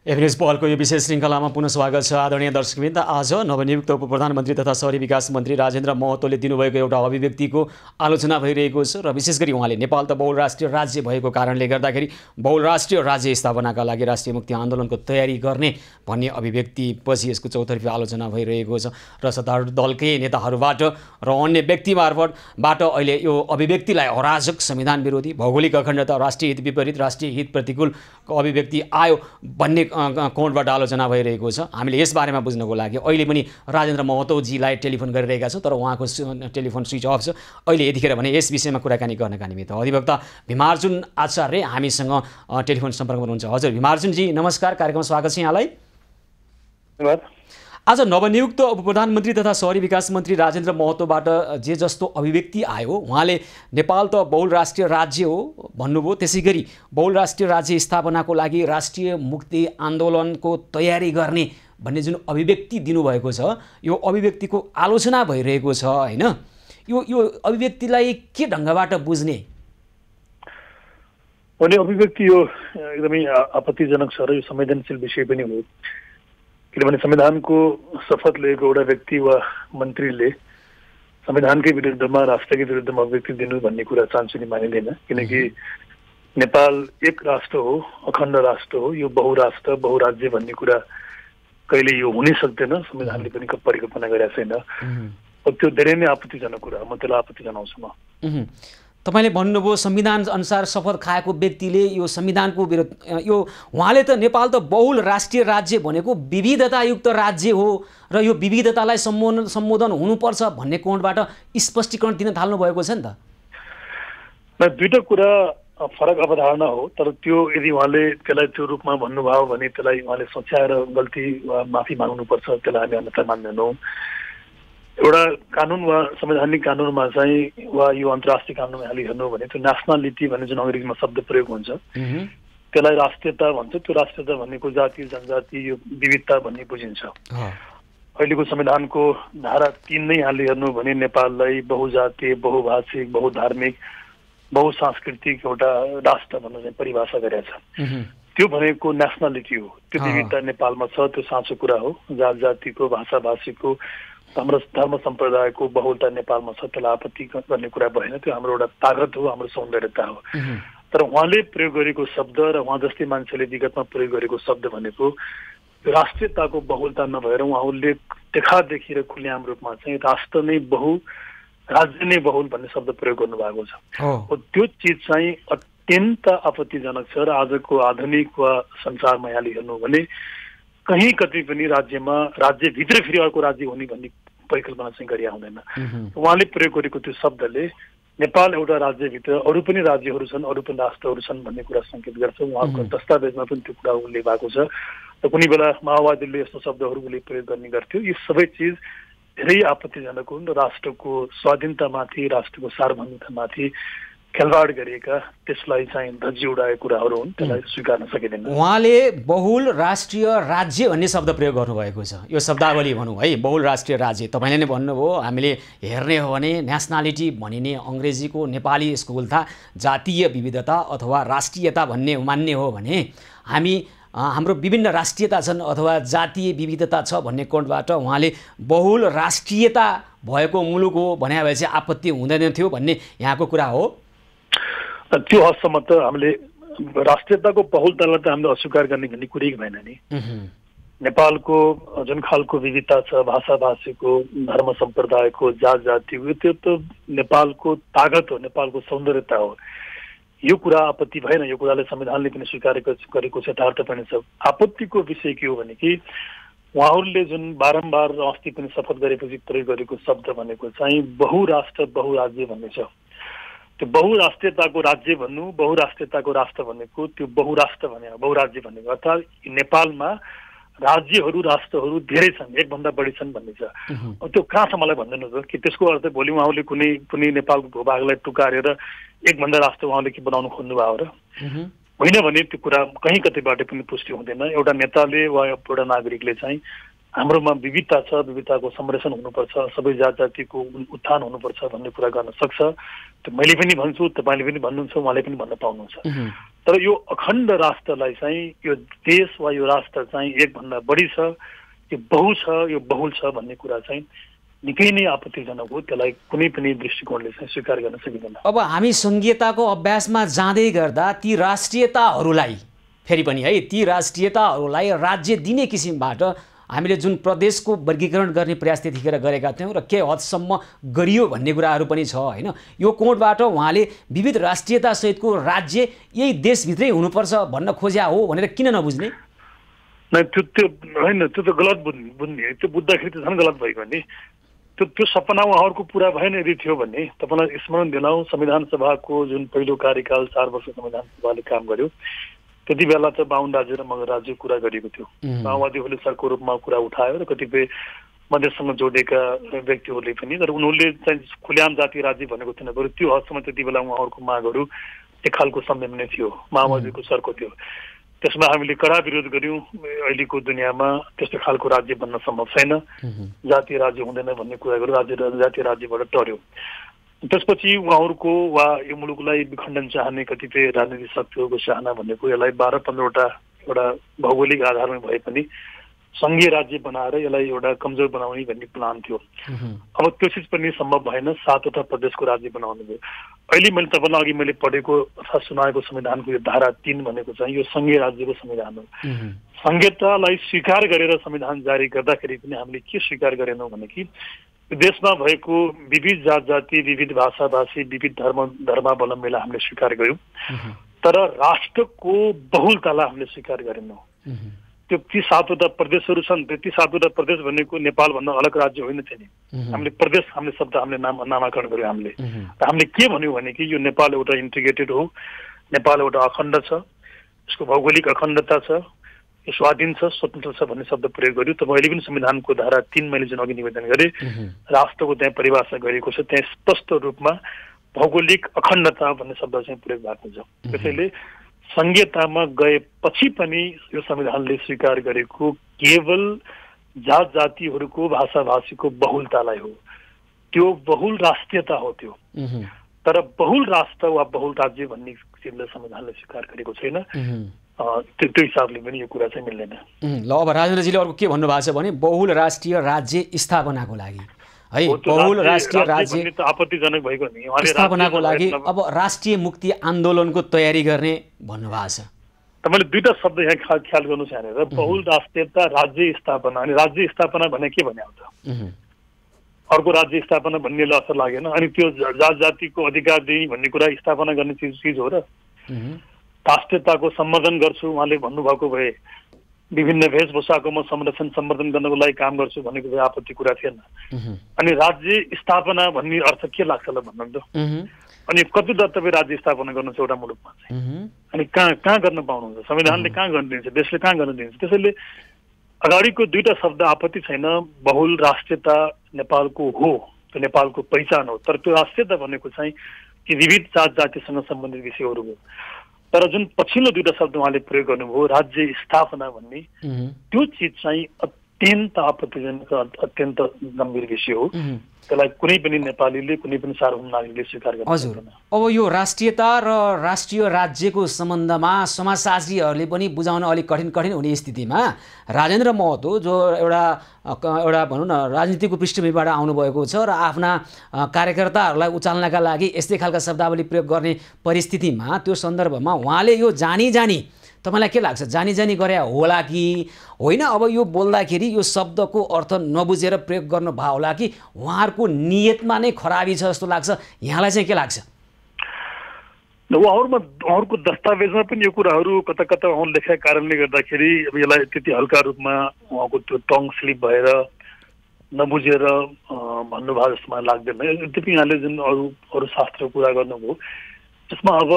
एभिन्युज पहलको यो विशेष श्रृङ्खलामा पुनः स्वागत छ। आदरणीय दर्शकवृन्द, आज नवनियुक्त उपप्रधानमन्त्री तथा शहरी विकास मन्त्री राजेन्द्र महतोले दिनुभएको एउटा अभिव्यक्तिको आलोचना भइरहेको छ र विशेष गरी उहाँले नेपाल त बहुराष्ट्रिय राज्य भएको कारणले गर्दाखेरि बहुराष्ट्रिय राज्य स्थापनाका लागि राष्ट्रिय मुक्ति आन्दोलनको तयारी गर्ने भन्ने अभिव्यक्तिपछि यसको चौतर्फी आलोचना भइरहेको छ र सत्तारूढ दलकै नेताहरूबाट र अन्य व्यक्ति मार्फतबाट अहिले यो अभिव्यक्तिलाई अराजक, संविधान विरोधी, भौगोलिक अखण्डता, राष्ट्रिय हित विपरीत, राष्ट्रिय हित प्रतिकूलको अभिव्यक्ति आयो भन्ने कोणबाट आलोचना भइरहेको छ। हामीले यस बारेमा बुझ्नको लागि अहिले पनि राजेन्द्र महतोजीलाई टेलिफोन गरिरहेका छौँ, तर उहाँको टेलिफोन स्विच अफ छ अहिले। यतिखेर भने यस विषयमा कुराकानी गर्नका निमित्त अधिवक्ता भीमार्जुन आचार्य हामीसँग टेलिफोन सम्पर्कमा हुनुहुन्छ। हजुर भीमार्जुनजी नमस्कार, कार्यक्रममा स्वागत छ यहाँलाई। आज नवनियुक्त उपप्रधानमन्त्री तथा शहरी विकास मन्त्री राजेन्द्र महतोबाट जे जस्तो अभिव्यक्ति आयो, उहाँले नेपाल त बहुराष्ट्रिय राज्य हो भन्नुभयो, त्यसै गरी बहुराष्ट्रिय राज्य स्थापनाको लागि राष्ट्रिय मुक्ति आन्दोलनको तयारी गर्ने भन्ने जुन अभिव्यक्ति दिनुभएको छ, यो अभिव्यक्तिको आलोचना भइरहेको छ होइन? यो अभिव्यक्तिलाई के ढङ्गबाट बुझ्ने? अभिव्यक्ति यो एकदमै आपत्तिजनक छ र यो संवेदनशील विषय पनि हो, किनभने संविधानको शपथ लिएको एउटा व्यक्ति वा मन्त्रीले संविधानकै विरुद्धमा, राष्ट्रकै विरुद्धमा अभिव्यक्ति दिनु भन्ने कुरा चान्चुनी मानिँदैन। किनकि नेपाल एक राष्ट्र हो, अखण्ड राष्ट्र हो, यो बहुराष्ट्र बहुराज्य भन्ने कुरा कहिले यो हुनै सक्दैन, संविधानले पनि परिकल्पना गरेका छैन। त्यो धेरै नै आपत्तिजनक कुरा, म त्यसलाई आपत्ति जनाउँछु। म तपाईले भन्नुभयो संविधान अनुसार शपथ खाएको व्यक्तिले यो संविधानको विरोध, यो उहाँले त नेपाल त बहुल राष्ट्रिय राज्य भनेको विविधतायुक्त राज्य हो र यो विविधतालाई सम्बोधन हुनुपर्छ भन्ने कोणबाट स्पष्टीकरण दिन थाल्नु भएको छ नि त। दुईटा कुरा फरक अवधारणा हो, तर त्यो यदि उहाँले त्यसलाई त्यो रूपमा भन्नुभयो भने त्यसलाई उहाँले सच्याएर गल्ती वा माफी माग्नुपर्छ, त्यसलाई हामी अन्यथा मान्दैनौँ। एउटा कानुन वा संवैधानिक कानुनमा चाहिँ वा यो अन्तर्राष्ट्रिय कानुनमा हाली हेर्नु भने त्यो नेसनालिटी भन्ने जुन अङ्ग्रेजीमा शब्द प्रयोग हुन्छ त्यसलाई राष्ट्रियता भन्छ। त्यो राष्ट्रियता भनेको जाति जनजाति यो विविधता भन्ने बुझिन्छ। अहिलेको संविधानको धारा 3 नै हाली हेर्नु भने नेपाललाई बहुजातीय, बहुभाषिक, बहुधार्मिक, बहुसांस्कृतिक एउटा राष्ट्र भन्ने चाहिँ परिभाषा गरेको छ। त्यो भनेको नेसनालिटी हो, त्यो विविधता नेपालमा छ, त्यो साँचो कुरा हो। जात जातिको, भाषा भाषीको, हाम्रो धर्म सम्प्रदायको बहुलता नेपालमा छ, त्यसलाई आपत्ति गर्ने कुरा भएन। त्यो हाम्रो एउटा ताकत हो, हाम्रो सौन्दर्यता हो। तर उहाँले प्रयोग गरेको शब्द र उहाँ जस्तै मान्छेले विगतमा प्रयोग गरेको शब्द भनेको राष्ट्रियताको बहुलता नभएर उहाँहरूले देखादेखि र खुल्याम रूपमा चाहिँ राष्ट्र नै बहु, राज्य नै बहुल भन्ने शब्द प्रयोग गर्नुभएको छ। त्यो चिज चाहिँ अत्यन्त आपत्तिजनक छ र आजको आधुनिक वा संसारमा यहाँले हेर्नु भने कहीँ कतै पनि राज्यमा राज्यभित्र फेरि अर्को राज्य हुने भन्ने परिकल्पना चाहिँ गरि आउँदैन। उहाँले प्रयोग गरेको त्यो शब्दले नेपाल एउटा राज्यभित्र अरू पनि राज्यहरू छन्, अरू पनि राष्ट्रहरू छन् भन्ने कुरा सङ्केत गर्छ। उहाँको दस्तावेजमा पनि त्यो कुरा उल्लेख भएको छ। र कुनै बेला माओवादीले यस्तो शब्दहरू उसले प्रयोग गर्ने गर्थ्यो। यो सबै चिज धेरै आपत्तिजनक हुन् र राष्ट्रको स्वाधीनतामाथि, राष्ट्रको सार्वभौमिकतामाथि खेलवाड गरिएका, त्यसलाई चाहिँ धज्जी उडाएका कुराहरू हुन्, त्यसलाई स्वीकार्न सकिँदैन। उहाँले बहुल राष्ट्रिय राज्य भन्ने शब्द प्रयोग गर्नुभएको छ। यो शब्दावली भनौँ है, बहुल राष्ट्रिय राज्य। तपाईँले नै भन्नुभयो, हामीले हेर्ने हो भने नेसनालिटी भनिने अङ्ग्रेजीको नेपाली स्थूलता, जातीय विविधता अथवा राष्ट्रियता भन्ने मान्ने हो भने हामी हाम्रो विभिन्न राष्ट्रियता छन् अथवा जातीय विविधता छ भन्ने कोणबाट उहाँले बहुल राष्ट्रियता भएको मुलुक हो भने चाहिँ आपत्ति हुँदैन थियो भन्ने यहाँको कुरा हो। त्यो हदसम्म त हामीले राष्ट्रियताको बहुलतालाई त हामीले अस्वीकार गर्ने भन्ने कुरै भएन नि। नेपालको जुन खालको विविधता छ भाषा भाषीको धर्म सम्प्रदायको जात जातिको त्यो त नेपालको ताकत हो नेपालको सौन्दर्यता हो यो कुरा आपत्ति भएन यो कुराले संविधानले पनि स्वीकार गरेको छ यथार्थ पनि छ आपत्तिको विषय के हो भने कि उहाँहरूले जुन बारम्बार अस्ति पनि शपथ गरेपछि प्रयोग गरेको शब्द भनेको चाहिँ बहुराष्ट्र बहुराज्य भन्ने छ त्यो बहुराष्ट्रियताको राज्य भन्नु बहुराष्ट्रियताको राष्ट्र भनेको त्यो बहुराष्ट्र भने बहुराज्य भनेको अर्थात् नेपालमा राज्यहरू राष्ट्रहरू धेरै छन् एकभन्दा बढी छन् भन्ने छ त्यो कहाँ छ मलाई भन्दिनुहोस् कि त्यसको अर्थ भोलि उहाँले कुनै नेपालको भूभागलाई टुकारेर एकभन्दा राष्ट्र उहाँले के बनाउनु खोज्नु भयो र होइन भने त्यो कुरा कहीँ कतैबाट पनि पुष्टि हुँदैन एउटा नेताले वा एउटा नागरिकले चाहिँ हाम्रोमा विविधता छ विविधताको संरक्षण हुनुपर्छ सबै जात जातिको उत्थान हुनुपर्छ भन्ने कुरा गर्न सक्छ त्यो मैले पनि भन्छु तपाईँले पनि भन्नुहुन्छ उहाँले पनि भन्न पाउनुहुन्छ तर यो अखण्ड राष्ट्रलाई चाहिँ यो देश वा यो राष्ट्र चाहिँ एकभन्दा बढी छ यो बहुल छ भन्ने कुरा चाहिँ निकै नै आपत्तिजनक हो त्यसलाई कुनै पनि दृष्टिकोणले चाहिँ स्वीकार गर्न सकिँदैन अब हामी संघीयताको अभ्यासमा जाँदै गर्दा ती राष्ट्रियताहरूलाई फेरि पनि है ती राष्ट्रियताहरूलाई राज्य दिने किसिमबाट हामीले जुन प्रदेशको वर्गीकरण गर्ने प्रयास त्यतिखेर गरेका थियौँ र के हदसम्म गरियो भन्ने कुराहरू पनि छ होइन यो कोणबाट उहाँले विविध राष्ट्रियतासहितको राज्य यही देशभित्रै हुनुपर्छ भन्न खोज्या हो भनेर किन नबुझ्ने त्यो होइन त्यो त गलत बुझ्ने त्यो बुझ्दाखेरि त झन् गलत भएको नि त्यो सपना उहाँहरूको पुरा भएन यदि थियो भने तपाईँलाई स्मरण दिलाउँ संविधान सभाको जुन पहिलो कार्यकाल 4 वर्ष संविधान सभाले काम गर्यो त्यति बेला त 52 राज्य र मगर राज्य कुरा गरिएको थियो माओवादीहरूले सरको रूपमा कुरा उठायो र कतिपय मधेससँग जोडेका व्यक्तिहरूले पनि तर उनीहरूले चाहिँ खुल्याम जाति राज्य भनेको थिएन बरु त्यो हदसम्म त्यति बेला उहाँहरूको मागहरू एक खालको संयम नै थियो माओवादीको सरको थियो त्यसमा हामीले कडा विरोध गर्यौं अहिलेको दुनियाँमा त्यस्तो खालको राज्य बन्न सम्भव छैन जातीय राज्य हुँदैन भन्ने कुरा गर्यो जातीय राज्यबाट टर्यो त्यसपछि उहाँहरूको वा यो मुलुकलाई विखण्डन चाहने कतिपय राजनीतिक शक्तिहरूको चाहना भनेको यसलाई 12-15 वटा एउटा भौगोलिक आधारमा भए पनि संघीय राज्य बनाएर यसलाई एउटा कमजोर बनाउने भन्ने प्लान थियो अब त्यो चिज पनि सम्भव भएन 7 वटा प्रदेशको राज्य बनाउनु भयो अहिले मैले तपाईँलाई अघि मैले पढेको अथवा सुनाएको संविधानको यो धारा 3 भनेको चाहिँ यो संघीय राज्यको संविधान हो संघीयतालाई स्वीकार गरेर संविधान जारी गर्दाखेरि पनि हामीले के स्वीकार गरेनौँ भने कि देशमा भएको विविध जात जाति विविध भाषा भाषी विविध धर्मावलम्बीलाई हामीले स्वीकार गर्यौं तर राष्ट्रको बहुलतालाई हामीले स्वीकार गरेनौँ त्यो ती 7 वटा प्रदेशहरू छन् ती 7 वटा प्रदेश भनेको नेपालभन्दा अलग राज्य होइन थियो नि हामीले प्रदेश हामीले शब्द हामीले नामाकरण गर्यौँ हामीले र हामीले के भन्यौँ भने कि यो नेपाल एउटा इन्टिग्रेटेड हो नेपाल एउटा अखण्ड छ यसको भौगोलिक अखण्डता छ यो स्वाधीन छ स्वतन्त्र छ भन्ने शब्द प्रयोग गर्यो त अहिले पनि संविधानको धारा 3 मैले जुन अघि निवेदन गरेँ राष्ट्रको त्यहाँ परिभाषा गरिएको छ त्यहाँ स्पष्ट रूपमा भौगोलिक अखण्डता भन्ने शब्द चाहिँ प्रयोग भएको छ त्यसैले संघीयतामा गएपछि पनि यो संविधानले स्वीकार गरेको केवल जात जातिहरूको भाषा भाषीको बहुलतालाई हो त्यो बहुल राष्ट्रियता हो त्यो तर बहुल राष्ट्र वा बहुल राज्य भन्ने चिजले संविधानले स्वीकार गरेको छैन त्यो हिसाबले पनि यो कुरा चाहिँ मिल्दैन ल अब राजेन्द्रजीले अर्को के भन्नु भएको छ भने बहुल राष्ट्रिय राज्य स्थापनाको लागि है बहुल राष्ट्रिय राज्य आपत्तिजनक भएको नि स्थापनाको लागि अब राष्ट्रिय मुक्ति आन्दोलनको तयारी गर्ने भन्नुभएको छ तपाईँले दुईटा शब्द यहाँ ख्याल गर्नु चाहेर बहुल राष्ट्रियता राज्य स्थापना अनि राज्य स्थापना भने के भने आउँछ अर्को राज्य स्थापना भन्नेलाई असर लागेन अनि त्यो जात जातिको अधिकार दिने भन्ने कुरा स्थापना गर्ने चिज हो र राष्ट्रियताको सम्वर्धन गर्छु उहाँले भन्नुभएको भए विभिन्न वेशभूषाको म संरक्षण सम्वर्धन गर्नको लागि काम गर्छु भनेको भए आपत्ति कुरा थिएन अनि राज्य स्थापना भन्ने अर्थ के लाग्छ ल भन्नु त अनि कति तपाईँ राज्य स्थापना गर्नुहुन्छ एउटा मुलुकमा चाहिँ अनि कहाँ गर्न पाउनुहुन्छ संविधानले कहाँ गर्न दिन्छ देशले कहाँ गर्न दिन्छ त्यसैले अगाडिको दुईटा शब्द आपत्ति छैन बहुल राष्ट्रियता नेपालको हो त्यो नेपालको पहिचान हो तर त्यो राष्ट्रियता भनेको चाहिँ ती विविध जात जातिसँग सम्बन्धित विषयहरू हो तर जुन पछिल्लो दुईटा शब्द उहाँले प्रयोग गर्नुभयो राज्य स्थापना भन्ने त्यो चिज चाहिँ अत्यन्त आपत्तिजनक अत्यन्त गम्भीर विषय हो त्यसलाई कुनै पनि नेपालीले कुनै पनि सार्वभौम नागरिकले स्वीकार गर्न सक्दैन अब यो राष्ट्रियता र राष्ट्रिय राज्यको सम्बन्धमा समाजशास्त्रीहरूले पनि बुझाउन अलिक कठिन हुने स्थितिमा राजेन्द्र महतो जो एउटा भनौँ न राजनीतिको पृष्ठभूमिबाट आउनुभएको छ र आफ्ना कार्यकर्ताहरूलाई उचाल्नका लागि यस्तै खालका शब्दावली प्रयोग गर्ने परिस्थितिमा त्यो सन्दर्भमा उहाँले यो जानी तपाईँलाई के लाग्छ जानी जानी गरे होला कि होइन अब यो बोल्दाखेरि यो शब्दको अर्थ नबुझेर प्रयोग गर्नु भयो होला कि उहाँहरूको नियतमा नै खराबी छ जस्तो लाग्छ यहाँलाई चाहिँ के लाग्छ उहाँहरूको दस्तावेजमा पनि यो कुराहरू कता कता उहाँले लेखेका कारणले गर्दाखेरि अब यसलाई त्यति हल्का रूपमा उहाँको त्यो टङ स्लिप भएर नबुझेर भन्नुभयो जस्तो मलाई लाग्दैन यद्यपि यहाँले जुन अरू शास्त्र कुरा गर्नुभयो त्यसमा अब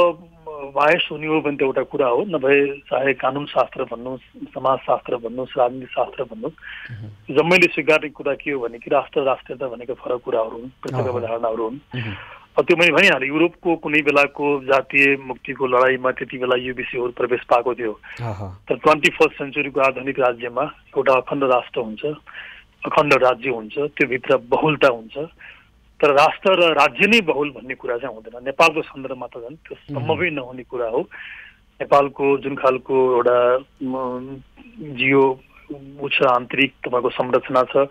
बाहेस हुने हो भने त एउटा कुरा हो नभए चाहे कानुन शास्त्र भन्नुहोस् समाजशास्त्र भन्नुहोस् राजनीति शास्त्र भन्नुहोस् जम्मैले स्वीकार्ने कुरा के हो भने कि राष्ट्रियता भनेको फरक कुराहरू हुन् पृथक अवधारणाहरू हुन् त्यो मैले भनिहालेँ युरोपको कुनै बेलाको जातीय मुक्तिको लडाइँमा त्यति बेला यो विषयहरू प्रवेश पाएको थियो तर 21st सेन्चुरीको आधुनिक राज्यमा एउटा अखण्ड राष्ट्र हुन्छ अखण्ड राज्य हुन्छ त्यो भित्र बहुलता हुन्छ तर राष्ट्र र राज्य नै बहुल भन्ने कुरा चाहिँ हुँदैन नेपालको सन्दर्भमा त झन् त्यो सम्भवै नहुने कुरा हो नेपालको जुन खालको एउटा जियो उच्च आन्तरिक तपाईँको संरचना छ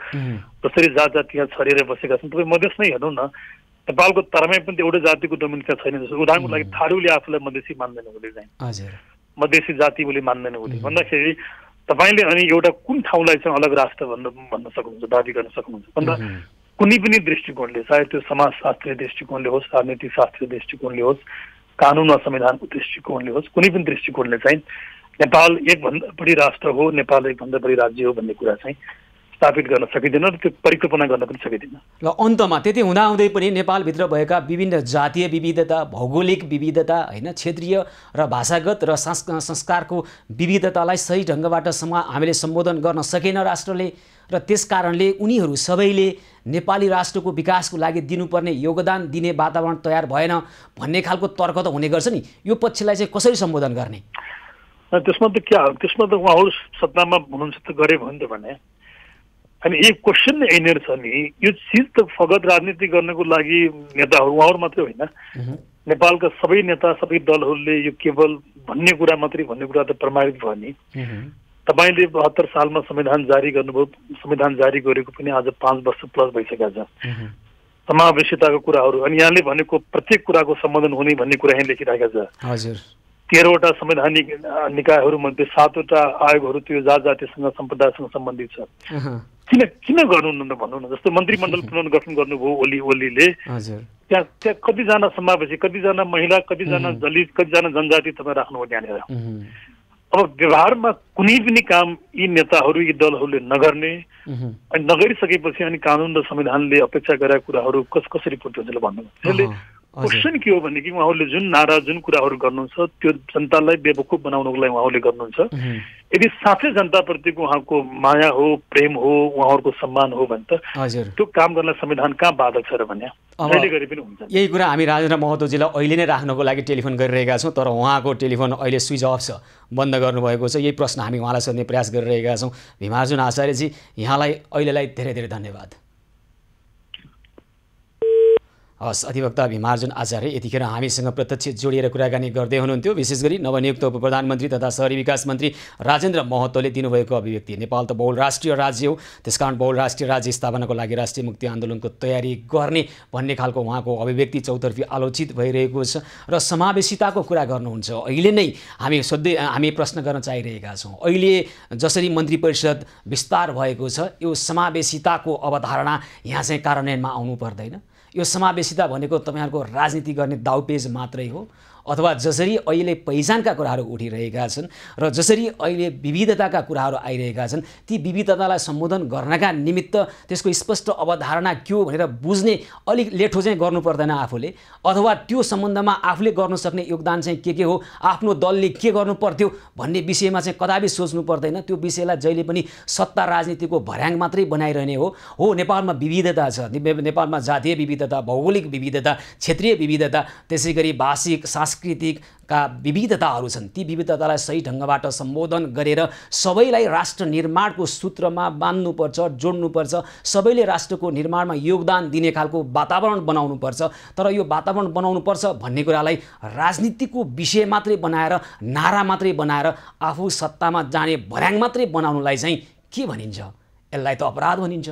जसरी जात जाति यहाँ छरिएर बसेका छन् तपाईँ मधेसमै हेर्नु न नेपालको तरामै पनि एउटै जातिको डोमिनेसन छैन जस्तो उदाहरणको लागि थारूले आफूलाई मधेसी मान्दैन उसले चाहिँ मधेसी जाति उसले मान्दैन उसले भन्दाखेरि तपाईँले अनि एउटा कुन ठाउँलाई चाहिँ अलग राष्ट्र भन्न सक्नुहुन्छ दाबी गर्न सक्नुहुन्छ भन्दा कुनै पनि दृष्टिकोणले चाहे त्यो समाजशास्त्रीय दृष्टिकोणले होस् राजनीतिक शास्त्रीय दृष्टिकोणले होस् कानुन वा संविधानको दृष्टिकोणले होस् कुनै पनि दृष्टिकोणले चाहिँ नेपाल एकभन्दा बढी राष्ट्र हो नेपाल एकभन्दा बढी राज्य हो भन्ने कुरा चाहिँ स्थापित गर्न सकिँदैन र त्यो परिकल्पना गर्न पनि सकिँदैन ल अन्तमा त्यति हुँदाहुँदै पनि नेपालभित्र भएका विभिन्न जातीय विविधता भौगोलिक विविधता होइन क्षेत्रीय र भाषागत र संस्कारको विविधतालाई सही ढङ्गबाट हामीले सम्बोधन गर्न सकेन राष्ट्रले र त्यस कारणले उनीहरू सबैले नेपाली राष्ट्रको विकासको लागि दिनुपर्ने योगदान दिने वातावरण तयार भएन भन्ने खालको तर्क त हुने गर्छ नि यो पक्षलाई चाहिँ कसरी सम्बोधन गर्ने त्यसमा त त्यसमा त उहाँहरू सत्तामा हुनुहुन्छ त गरे भयो नि त भने अनि एक क्वेसन नै यहीँनिर छ नि यो चिज त फगत राजनीति गर्नको लागि नेताहरू उहाँहरू मात्रै होइन नेपालका सबै नेता सबै दलहरूले यो केवल भन्ने कुरा मात्रै भन्ने कुरा त प्रमाणित भयो नि तपाईँले 72 सालमा संविधान जारी गर्नुभयो संविधान जारी गरेको पनि आज 5 वर्ष प्लस भइसकेका छ समावेशिताको कुराहरू अनि यहाँले भनेको प्रत्येक कुराको सम्बोधन हुने भन्ने कुरा यहाँ लेखिरहेका छ हजुर 13वटा संवैधानिक निकायहरू मध्ये 7वटा आयोगहरू त्यो जात जातिसँग सम्प्रदायसँग सम्बन्धित छ किन गर्नु न भन्नु न जस्तो मन्त्रीमण्डल पुनर्गठन गर्नुभयो ओलीले त्यहाँ कतिजना समावेशी कतिजना महिला कतिजना दलित कतिजना जनजाति तपाईँ राख्नुभयो त्यहाँनिर अब व्यवहारमा कुनै पनि काम यी नेताहरू यी दलहरूले नगर्ने अनि नगरिसकेपछि अनि कानुन र संविधानले अपेक्षा गरेका कुराहरू कसरी पूर्ति हुन्छ भन्नु त्यसले क्वेसन के हो भनेदेखि उहाँहरूले जुन नारा जुन कुराहरू गर्नुहुन्छ त्यो जनतालाई बेवकुफ बनाउनको लागि उहाँहरूले गर्नुहुन्छ यदि साँच्चै जनताप्रतिको उहाँको माया हो प्रेम हो उहाँहरूको सम्मान हो भने त त्यो काम गर्न संविधान कहाँ बाधक छ र भन्ने अहिले गरे पनि हुन्छ यही कुरा हामी राजेन्द्र महतोजीलाई अहिले नै राख्नको लागि टेलिफोन गरिरहेका छौँ तर उहाँको टेलिफोन अहिले स्विच अफ छ बन्द गर्नुभएको छ यही प्रश्न हामी उहाँलाई सोध्ने प्रयास गरिरहेका छौँ भीमार्जुन आचार्यजी यहाँलाई अहिलेलाई धेरै धेरै धन्यवाद हस् अधिवक्ता भीमार्जुन आचार्य यतिखेर हामीसँग प्रत्यक्ष जोडिएर कुराकानी गर्दै हुनुहुन्थ्यो विशेष गरी नवनियुक्त उप प्रधानमन्त्री तथा शहरी विकास मन्त्री राजेन्द्र महतोले दिनुभएको अभिव्यक्ति नेपाल त बहुराष्ट्रिय राज्य हो त्यसकारण बहुराष्ट्रिय राज्य स्थापनाको लागि राष्ट्रिय मुक्ति आन्दोलनको तयारी गर्ने भन्ने खालको उहाँको अभिव्यक्ति चौतर्फी आलोचित भइरहेको छ र समावेशिताको कुरा गर्नुहुन्छ अहिले नै हामी प्रश्न गर्न चाहिरहेका छौँ अहिले जसरी मन्त्री परिषद विस्तार भएको छ यो समावेशिताको अवधारणा यहाँ चाहिँ कार्यान्वयनमा आउनु पर्दैन यो समावेशिता भनेको तपाईहरुको राजनीति गर्ने दाउपेज मात्रै हो अथवा जसरी अहिले पहिचानका कुराहरू उठिरहेका छन् र जसरी अहिले विविधताका कुराहरू आइरहेका छन् ती विविधतालाई सम्बोधन गर्नका निमित्त त्यसको स्पष्ट अवधारणा के हो भनेर बुझ्ने अलिक लेठो चाहिँ गर्नु पर्दैन आफूले अथवा त्यो सम्बन्धमा आफूले गर्न सक्ने योगदान चाहिँ के हो आफ्नो दलले के गर्नु पर्थ्यो भन्ने विषयमा चाहिँ कदापि सोच्नु पर्दैन त्यो विषयलाई जहिले पनि सत्ता राजनीतिको भर्याङ मात्रै बनाइरहने हो नेपालमा विविधता छ नेपालमा जातीय विविधता भौगोलिक विविधता क्षेत्रीय विविधता त्यसैगरी भाषिक सांस्कृतिकका विविधताहरू छन् ती विविधतालाई सही ढङ्गबाट सम्बोधन गरेर सबैलाई राष्ट्र निर्माणको सूत्रमा बान्नुपर्छ जोड्नुपर्छ सबैले राष्ट्रको निर्माणमा योगदान दिने खालको वातावरण बनाउनुपर्छ तर यो वातावरण बनाउनुपर्छ भन्ने कुरालाई राजनीतिको विषय मात्रै बनाएर नारा मात्रै बनाएर आफू सत्तामा जाने भर्याङ मात्रै बनाउनुलाई चाहिँ के भनिन्छ यसलाई त अपराध भनिन्छ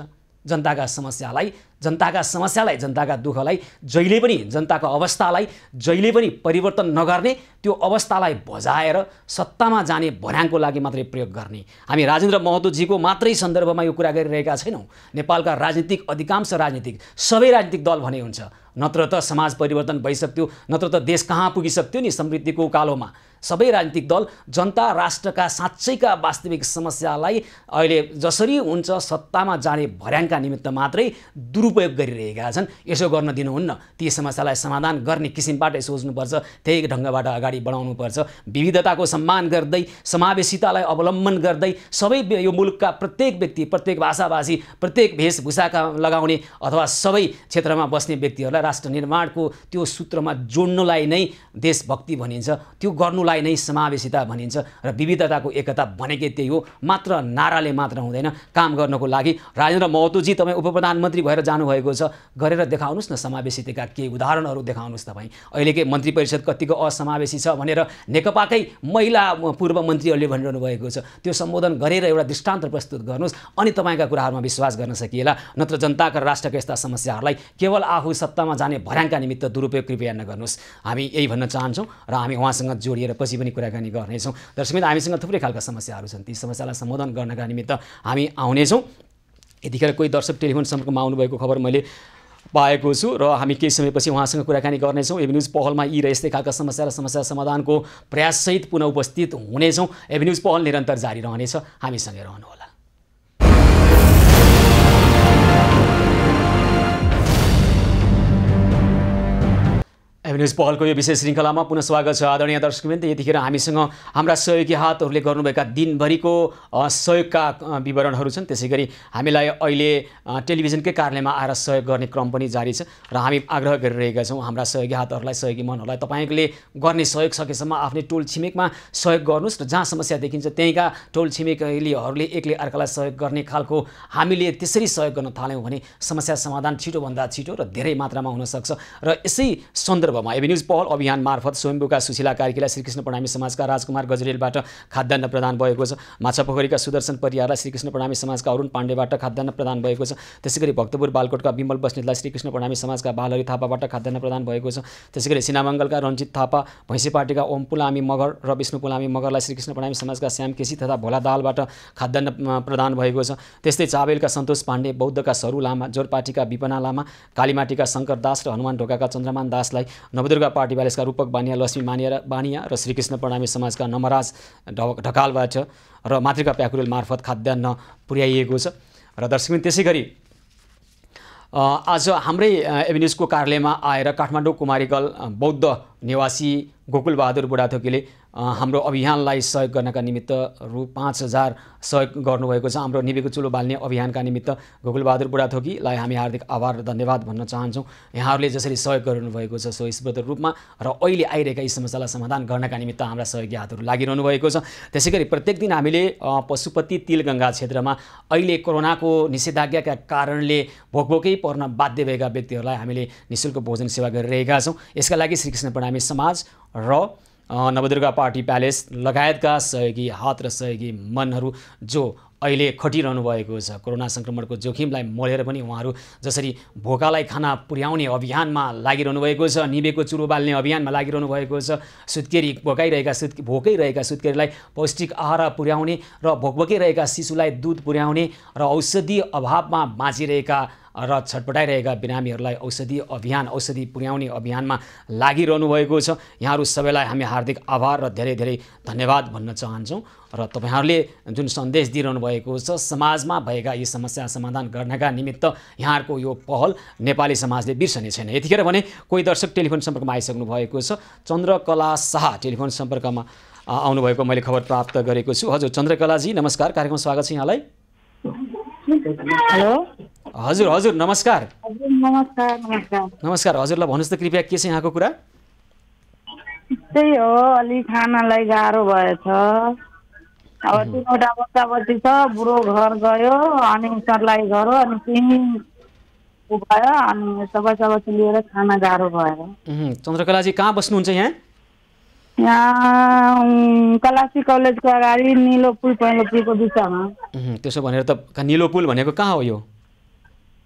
जनताका समस्यालाई, जनताका दुःखलाई, जहिले पनि जनताको अवस्थालाई जहिले पनि परिवर्तन नगर्ने, त्यो अवस्थालाई भजाएर सत्तामा जाने भर्याङको लागि मात्रै प्रयोग गर्ने। हामी राजेन्द्र महतोजीको मात्रै सन्दर्भमा यो कुरा गरिरहेका छैनौँ। नेपालका अधिकांश सबै राजनीतिक दल भने हुन्छ, नत्र त समाज परिवर्तन भइसक्थ्यो, नत्र त देश कहाँ पुगिसक्थ्यो नि समृद्धिको उकालोमा। सबै राजनीतिक दल जनता राष्ट्रका साँच्चैका वास्तविक समस्यालाई अहिले जसरी हुन्छ सत्तामा जाने भर्याङका निमित्त मात्रै दुरुपयोग गरिरहेका छन्। यसो गर्न दिनुहुन्न। ती समस्यालाई समाधान गर्ने किसिमबाटै सोच्नुपर्छ, त्यही ढङ्गबाट अगाडि बढाउनुपर्छ। विविधताको सम्मान गर्दै, समावेशितालाई अवलम्बन गर्दै सबै यो मुलुकका प्रत्येक व्यक्ति, प्रत्येक भाषाभाषी, प्रत्येक वेशभूषाका लगाउने अथवा सबै क्षेत्रमा बस्ने व्यक्तिहरूलाई राष्ट्र निर्माणको त्यो सूत्रमा जोड्नुलाई नै देशभक्ति भनिन्छ, त्यो गर्नुलाई नै समावेशिता भनिन्छ। र विविधताको एकता भनेकै त्यही हो। मात्र नाराले मात्र हुँदैन, काम गर्नको लागि। राजेन्द्र महतोजी, तपाईँ उपप्रधानमन्त्री भएर जानुभएको छ, गरेर देखाउनुहोस् न समावेशिताका केही उदाहरणहरू देखाउनुहोस्। तपाईँ अहिलेकै मन्त्री परिषद कतिको असमावेशी छ भनेर नेकपाकै महिला पूर्व मन्त्रीहरूले भनिरहनु भएको छ। त्यो सम्बोधन गरेर एउटा दृष्टान्त प्रस्तुत गर्नुहोस्, अनि तपाईँका कुराहरूमा विश्वास गर्न सकिएला। नत्र जनताका राष्ट्रका यस्ता समस्याहरूलाई केवल आफू सत्तामा जाने भर्याङका निमित्त दुरुपयोग कृपया नगर्नुहोस्। हामी यही भन्न चाहन्छौँ र हामी उहाँसँग जोडिएर पछि पनि कुराकानी गर्नेछौँ। दर्शकबिन, हामीसँग थुप्रै खालका समस्याहरू छन्। ती समस्यालाई सम्बोधन गर्नका निमित्त हामी आउनेछौँ। यतिखेर कोही दर्शक टेलिफोन सम्पर्कमा आउनुभएको खबर मैले पाएको छु र हामी केही समयपछि उहाँसँग कुराकानी गर्नेछौँ। एबी न्युज पहलमा यी र यस्तै खालका समस्या र समस्या समाधानको प्रयाससहित पुनः उपस्थित हुनेछौँ। एबी न्युज पहल निरन्तर जारी रहनेछ, हामीसँगै रहनुहोला। एबी न्युज पहलको यो विशेष श्रृङ्खलामा पुनः स्वागत छ। आदरणीय दर्शकवृन्द, यतिखेर हामीसँग हाम्रा सहयोगी हातहरूले गर्नुभएका दिनभरिको सहयोगका विवरणहरू छन्। त्यसै गरी हामीलाई अहिले टेलिभिजनकै कार्यालयमा आएर सहयोग गर्ने क्रम पनि जारी छ र हामी आग्रह गरिरहेका छौँ हाम्रा सहयोगी हातहरूलाई, सहयोगी मनहरूलाई, तपाईँले गर्ने सहयोग सकेसम्म आफ्नै टोल छिमेकमा सहयोग गर्नुहोस् र जहाँ समस्या देखिन्छ त्यहीँका टोल छिमेकीहरूले एकले अर्कालाई सहयोग गर्ने खालको हामीले त्यसरी सहयोग गर्न थाल्यौँ भने समस्या समाधान छिटोभन्दा छिटो र धेरै मात्रामा हुनसक्छ। र यसै सन्दर्भमा एबी न्युज पहल अभियान मार्फत स्वयम्भूका सुशीला कार्कीलाई श्रीकृष्ण प्रणामी समाजका राजकुमार गजरेलबाट खाद्यान्न प्रदान भएको छ। माछापोखरीका सुदर्शन परियारलाई श्रीकृष्ण प्रणामी समाजका अरुण पाण्डेबाट खाद्यान्न प्रदान भएको छ। त्यसैगरी भक्तपुर बालकोटका विमल बस्नेतलाई श्रीकृष्ण प्रणामी समाजका बालहरि थापाबाट खाद्यान्न प्रदान भएको छ। त्यसैगरी सिनामङ्गलका रञ्जित थापा, भैँसेपाटीका ओम पुलामी मगर र विष्णु पुलामी मगरलाई श्रीकृष्ण प्रणामी समाजका श्याम केसी तथा भोला दाहालबाट खाद्यान्न प्रदान भएको छ। त्यस्तै चाबेलका सन्तोष पाण्डे, बौद्धका सरू लामा, जोरपाटीका विपना लामा, कालीमाटीका शङ्कर दास र हनुमान ढोकाका चन्द्रमान दासलाई, नवदुर्गा पार्टी प्यालेसका रूपक बानिया, लक्ष्मी बानिया र श्रीकृष्ण प्रणामी समाजका नमराज ढकालबाट र मातृका प्याकुरेल मार्फत खाद्यान्न पुर्याइएको छ। र दर्शकबिन, त्यसै गरी आज हाम्रै एबी न्युजको कार्यालयमा आएर काठमाडौँ कुमारीगल बौद्ध निवासी गोकुलबहादुर बुढाथोकीले हाम्रो अभियानलाई सहयोग गर्नका निमित्त रु 5,000 सहयोग गर्नुभएको छ। हाम्रो निबेको चुलो बाल्ने अभियानका निमित्त गोकुलबहादुर बुढाथोकीलाई हामी हार्दिक आभार र धन्यवाद भन्न चाहन्छौँ। यहाँहरूले जसरी सहयोग गर्नुभएको छ स्वस्फूर्त रूपमा र अहिले आइरहेका यी समस्यालाई समाधान गर्नका निमित्त हाम्रा सहयोगी हातहरू लागिरहनु भएको छ। त्यसै गरी प्रत्येक दिन हामीले पशुपति तिलगङ्गा क्षेत्रमा अहिले कोरोनाको निषेधाज्ञाका कारणले भोकभोकै पर्न बाध्य भएका व्यक्तिहरूलाई हामीले निःशुल्क भोजन सेवा गरिरहेका छौँ। यसका लागि श्रीकृष्ण प्रणामी समाज र नवदुर्गा पार्टी प्यालेस लगायतका सहयोगी हात र सहयोगी मनहरू जो अहिले खटिरहनु भएको छ, कोरोना सङ्क्रमणको जोखिमलाई मोलेर पनि उहाँहरू जसरी भोकालाई खाना पुर्याउने अभियानमा लागिरहनु भएको छ, निबेको चुरो बाल्ने अभियानमा लागिरहनु भएको छ, भोकै रहेका सुत्केरीलाई पौष्टिक आहार पुर्याउने र भोकै रहेका शिशुलाई दुध पुर्याउने र औषधि अभावमा बाँचिरहेका र छटपटाइरहेका बिरामीहरूलाई औषधि पुर्याउने अभियानमा लागिरहनु भएको छ। यहाँहरू सबैलाई हामी हार्दिक आभार र धेरै धेरै धन्यवाद भन्न चाहन्छौँ। र तपाईँहरूले जुन सन्देश दिइरहनु भएको छ समाजमा भएका यी समस्या समाधान गर्नका निमित्त यहाँहरूको यो पहल नेपाली समाजले बिर्सने छैन। यतिखेर भने कोही दर्शक टेलिफोन सम्पर्कमा आइसक्नु भएको छ। चन्द्रकला शाह टेलिफोन सम्पर्कमा आउनुभएको मैले खबर प्राप्त गरेको छु। हजुर चन्द्रकलाजी, नमस्कार, कार्यक्रम स्वागत छ यहाँलाई। हेलो, हजुर हजुर नमस्कार। नमस्कार। हजुरलाई भन्नुहोस् त कृपया के छ यहाँको कुरा? त्यही हो, अलि खानालाई गाह्रो भएछ। अब 3वटा बच्चा बच्ची छ, बुढो घर गयो, अनि सर्लाइ घर हो, अनि स्विमिङ भयो, अनि सबै लिएर खाना गाह्रो भयो। चन्द्रकलाजी कहाँ बस्नुहुन्छ यहाँ? यहाँ कलासी कलेजको अगाडि निलो पुल पहेँलो पुलको बिचमा। त्यसो भनेर त निलो पुल भनेको कहाँ हो यो?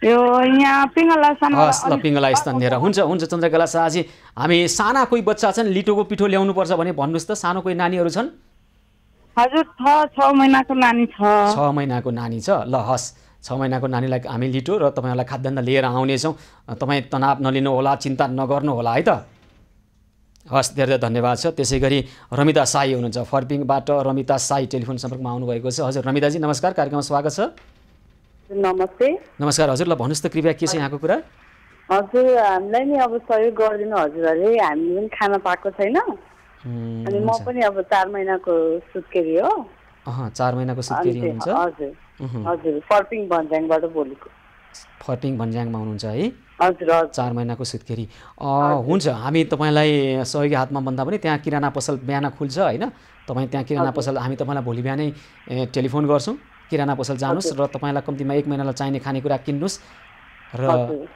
यो यहाँ पिङ्गला हस् ल पिङ्गला स्थान लिएर हुन्छ चन्द्रकला शाहजी हामी साना कोही बच्चा छन् लिटोको पिठो ल्याउनुपर्छ भने भन्नुहोस् त सानो कोही नानीहरू छन् हजुर 6 महिनाको नानी छ 6 महिनाको नानी छ ल हस् 6 महिनाको नानीलाई हामी लिटो र तपाईँहरूलाई खाद्यान्न लिएर आउनेछौँ तपाईँ तनाव नलिनु होला चिन्ता नगर्नु होला है त हस् धेरै धन्यवाद छ त्यसै गरी रमिता साई हुनुहुन्छ फर्पिङबाट रमिता साई टेलिफोन सम्पर्कमा आउनुभएको छ हजुर रमिताजी नमस्कार कार्यक्रममा स्वागत छ नमस्ते नमस्कार हजुर ल भन्नुहोस् त कृपया के छ यहाँको कुरा हजुर हामीलाई नि अब सहयोग गरिदिनु हजुरहरूले हामीले पनि खान पाएको छैन अनि म पनि अब 4 महिनाको सुत्केरी हो 4 महिनाको सुत्केरी हुनुहुन्छ हजुर हजुर फर्पिङ भन्ज्याङबाट बोलेको फर्पिङ भन्ज्याङमा हुनुहुन्छ है हजुर 4 महिनाको सुत्केरी हुन्छ हामी तपाईँलाई सहयोगी हातमा भन्दा पनि त्यहाँ किराना पसल बिहान खुल्छ होइन तपाईँ त्यहाँ किराना पसल हामी तपाईँलाई भोलि बिहानै टेलिफोन गर्छौँ किराना पसल जानुहोस् र तपाईँलाई कम्तीमा 1 महिनालाई चाहिने खानेकुरा किन्नुहोस् र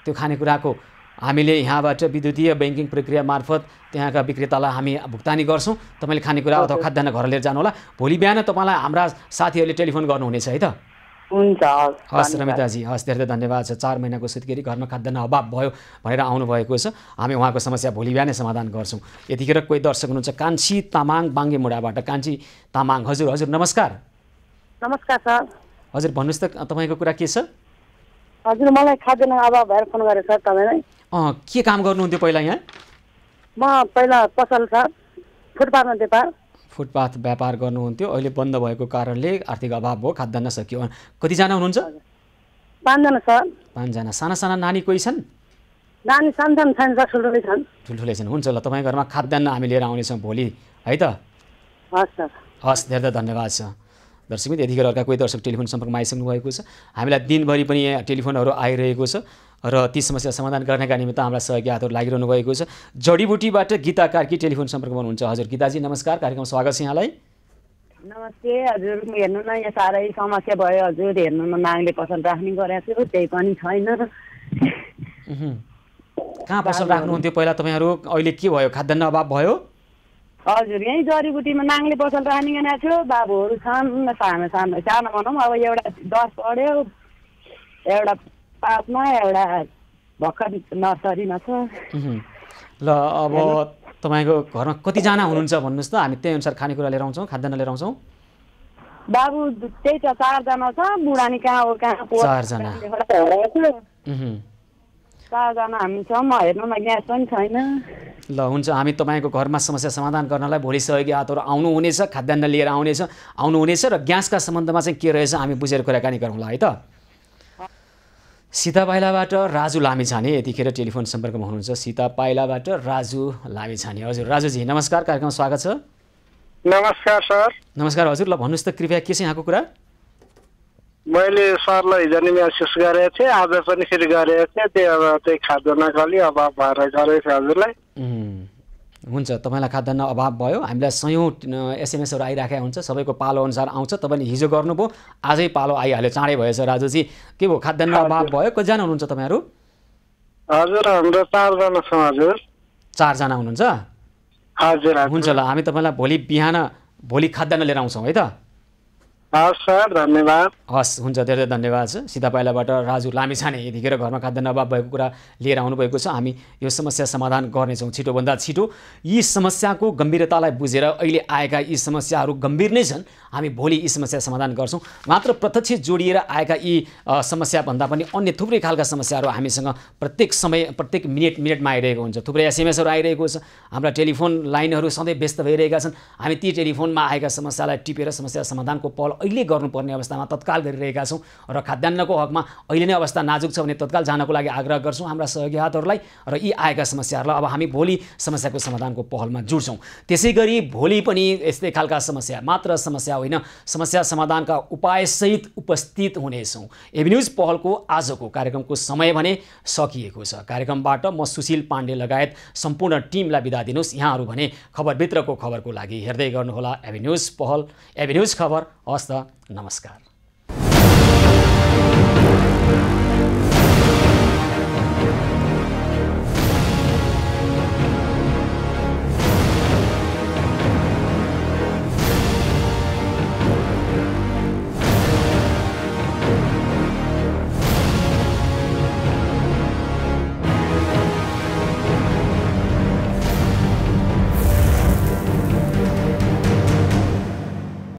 त्यो खानेकुराको हामीले यहाँबाट विद्युतीय ब्याङ्किङ प्रक्रिया मार्फत त्यहाँका विक्रेतालाई हामी भुक्तानी गर्छौँ तपाईँले खानेकुरा अथवा खाद्यान्न घर लिएर जानुहोला भोलि बिहान तपाईँलाई हाम्रा साथीहरूले टेलिफोन गर्नुहुनेछ है त हुन्छ हस् रमिताजी हस् धेरै धन्यवाद छ 4 महिनाको सुत्केरी घरमा खाद्यान्न अभाव भयो भनेर आउनुभएको छ हामी उहाँको समस्या भोलि बिहानै समाधान गर्छौँ यतिखेर कोही दर्शक हुनुहुन्छ कान्छी तामाङ बाङ्गेमुडाबाट कान्छी तामाङ हजुर नमस्कार नमस्कार सर हजुर भन्नुहोस् त तपाईँको कुरा के छ हजुर मलाई खाद्यान्न अभाव भएर फोन गरेँ सर तपाईँलाई के काम गर्नुहुन्थ्यो पहिला यहाँ म पहिला पसल छ फुटपाथ व्यापार गर्नुहुन्थ्यो अहिले बन्द भएको कारणले आर्थिक अभाव भयो खाद्यान्न सकियो कतिजना हुनुहुन्छ 5 जना सर 5 जना साना नानी कोही छन् नानी सानो छैन सर ठुल्ठुलै छन् हुन्छ ल तपाईँ घरमा खाद्यान्न हामी लिएर आउनेछौँ भोलि है त हस् सर हस् धेरै धन्यवाद छ दर्शक यतिखेर अर्का कोही दर्शक टेलिफोन सम्पर्कमा आइसक्नु भएको छ हामीलाई दिनभरि पनि यहाँ टेलिफोनहरू आइरहेको छ र ती समस्या समाधान गर्नका निमित्त हाम्रा सहयोगी हातहरू लागिरहनु भएको छ जडीबुटीबाट गीता कार्की टेलिफोन सम्पर्कमा हुनुहुन्छ हजुर गीताजी नमस्कार कार्यक्रम स्वागत छ यहाँलाई नमस्ते हजुर हेर्नु न यहाँ साह्रै समस्या भयो हजुर हेर्नु न नाङ्ले पसल राख्ने गरेको छु त्यही पनि छैन कहाँ पसल राख्नुहुन्थ्यो पहिला तपाईँहरू अहिले के भयो खाद्यान्न अभाव भयो हजुर यहीँ जडीबुटीमा नाङ्ले पसल राख्ने गरेको छु बाबुहरू छन् सानो भनौँ अब एउटा 10 पढ्यो एउटा 5मा एउटा भर्खर नर्सरीमा छ ल अब तपाईँको घरमा कतिजना हुनुहुन्छ भन्नुहोस् त हामी त्यही अनुसार खानेकुरा लिएर आउँछौँ खाद्यान्न लिएर आउँछौँ बाबु त्यही त 4 जना छ बुढानी कहाँ 4 जना 4 जना हामी छौँ म हेर्नुमा ग्यास पनि छैन ल हुन्छ हामी तपाईँको घरमा समस्या समाधान गर्नलाई भोलि सहयोगी हातहरू आउनुहुनेछ खाद्यान्न लिएर आउनुहुनेछ र ग्यासका सम्बन्धमा चाहिँ के रहेछ हामी बुझेर कुराकानी गरौँला है त सीता पाइलाबाट राजु लामिछाने यतिखेर टेलिफोन सम्पर्कमा हुनुहुन्छ सीता पाइलाबाट राजु लामिछाने हजुर राजुजी नमस्कार कार्यक्रममा स्वागत छ नमस्कार सर नमस्कार हजुर ल भन्नुहोस् त कृपया के छ यहाँको कुरा मैले सरलाई हिजो नि मेसेज गरेको थिएँ आज पनि फेरि गरेको थिएँ त्यही खाद्यान्नको अलि अभाव भएर गरेको थिएँ हजुरलाई हुन्छ तपाईँलाई खाद्यान्न अभाव भयो हामीलाई सयौँ एसएमएसहरू आइराखेको हुन्छ सबैको पालो अनुसार आउँछ तपाईँले हिजो गर्नुभयो आजै पालो आइहाल्यो चाँडै भएछ राजुजी के भयो खाद्यान्न अभाव भयो कतिजना हुनुहुन्छ तपाईँहरू हजुर हाम्रो 4 जना छौँ हजुर 4 जना हुनुहुन्छ हजुर हुन्छ ल हामी तपाईँलाई भोलि खाद्यान्न लिएर आउँछौँ है त हस् सर धन्यवाद हस् हुन्छ धेरै धन्यवाद छ सीता पाइलाबाट राजु लामिछाने यतिखेर घरमा खाद्यान्न अभाव भएको कुरा लिएर आउनुभएको छ हामी यो समस्या समाधान गर्नेछौँ छिटोभन्दा छिटो यी समस्याको गम्भीरतालाई बुझेर अहिले आएका यी समस्याहरू गम्भीर नै छन् हामी भोलि यी समस्या समाधान गर्छौँ मात्र प्रत्यक्ष जोडिएर आएका यी समस्याभन्दा पनि अन्य थुप्रै खालका समस्याहरू हामीसँग प्रत्येक समय प्रत्येक मिनटमा आइरहेको हुन्छ थुप्रै एसएमएसहरू आइरहेको छ हाम्रा टेलिफोन लाइनहरू सधैँ व्यस्त भइरहेका छन् हामी ती टेलिफोनमा आएका समस्यालाई टिपेर समस्या समाधानको पहल अहिले गर्नुपर्ने अवस्थामा तत्काल गरिरहेका छौँ र खाद्यान्नको हकमा अहिले नै अवस्था नाजुक छ भने तत्काल जानको लागि आग्रह गर्छौँ हाम्रा सहयोगी हातहरूलाई र यी आएका समस्याहरूलाई अब हामी भोलि समस्याको समाधानको पहलमा जुट्छौँ त्यसै गरी भोलि पनि यस्तै खालका समस्या मात्र समस्या होइन समस्या समाधानका उपायसहित उपस्थित हुनेछौँ एभिन्युज पहलको आजको कार्यक्रमको समय भने सकिएको छ कार्यक्रमबाट म सुशील पाण्डे लगायत सम्पूर्ण टिमलाई बिदा दिनुहोस् यहाँहरू भने खबरभित्रको खबरको लागि हेर्दै गर्नुहोला एभिन्युज पहल एभिन्युज खबर हस्त नमस्कार।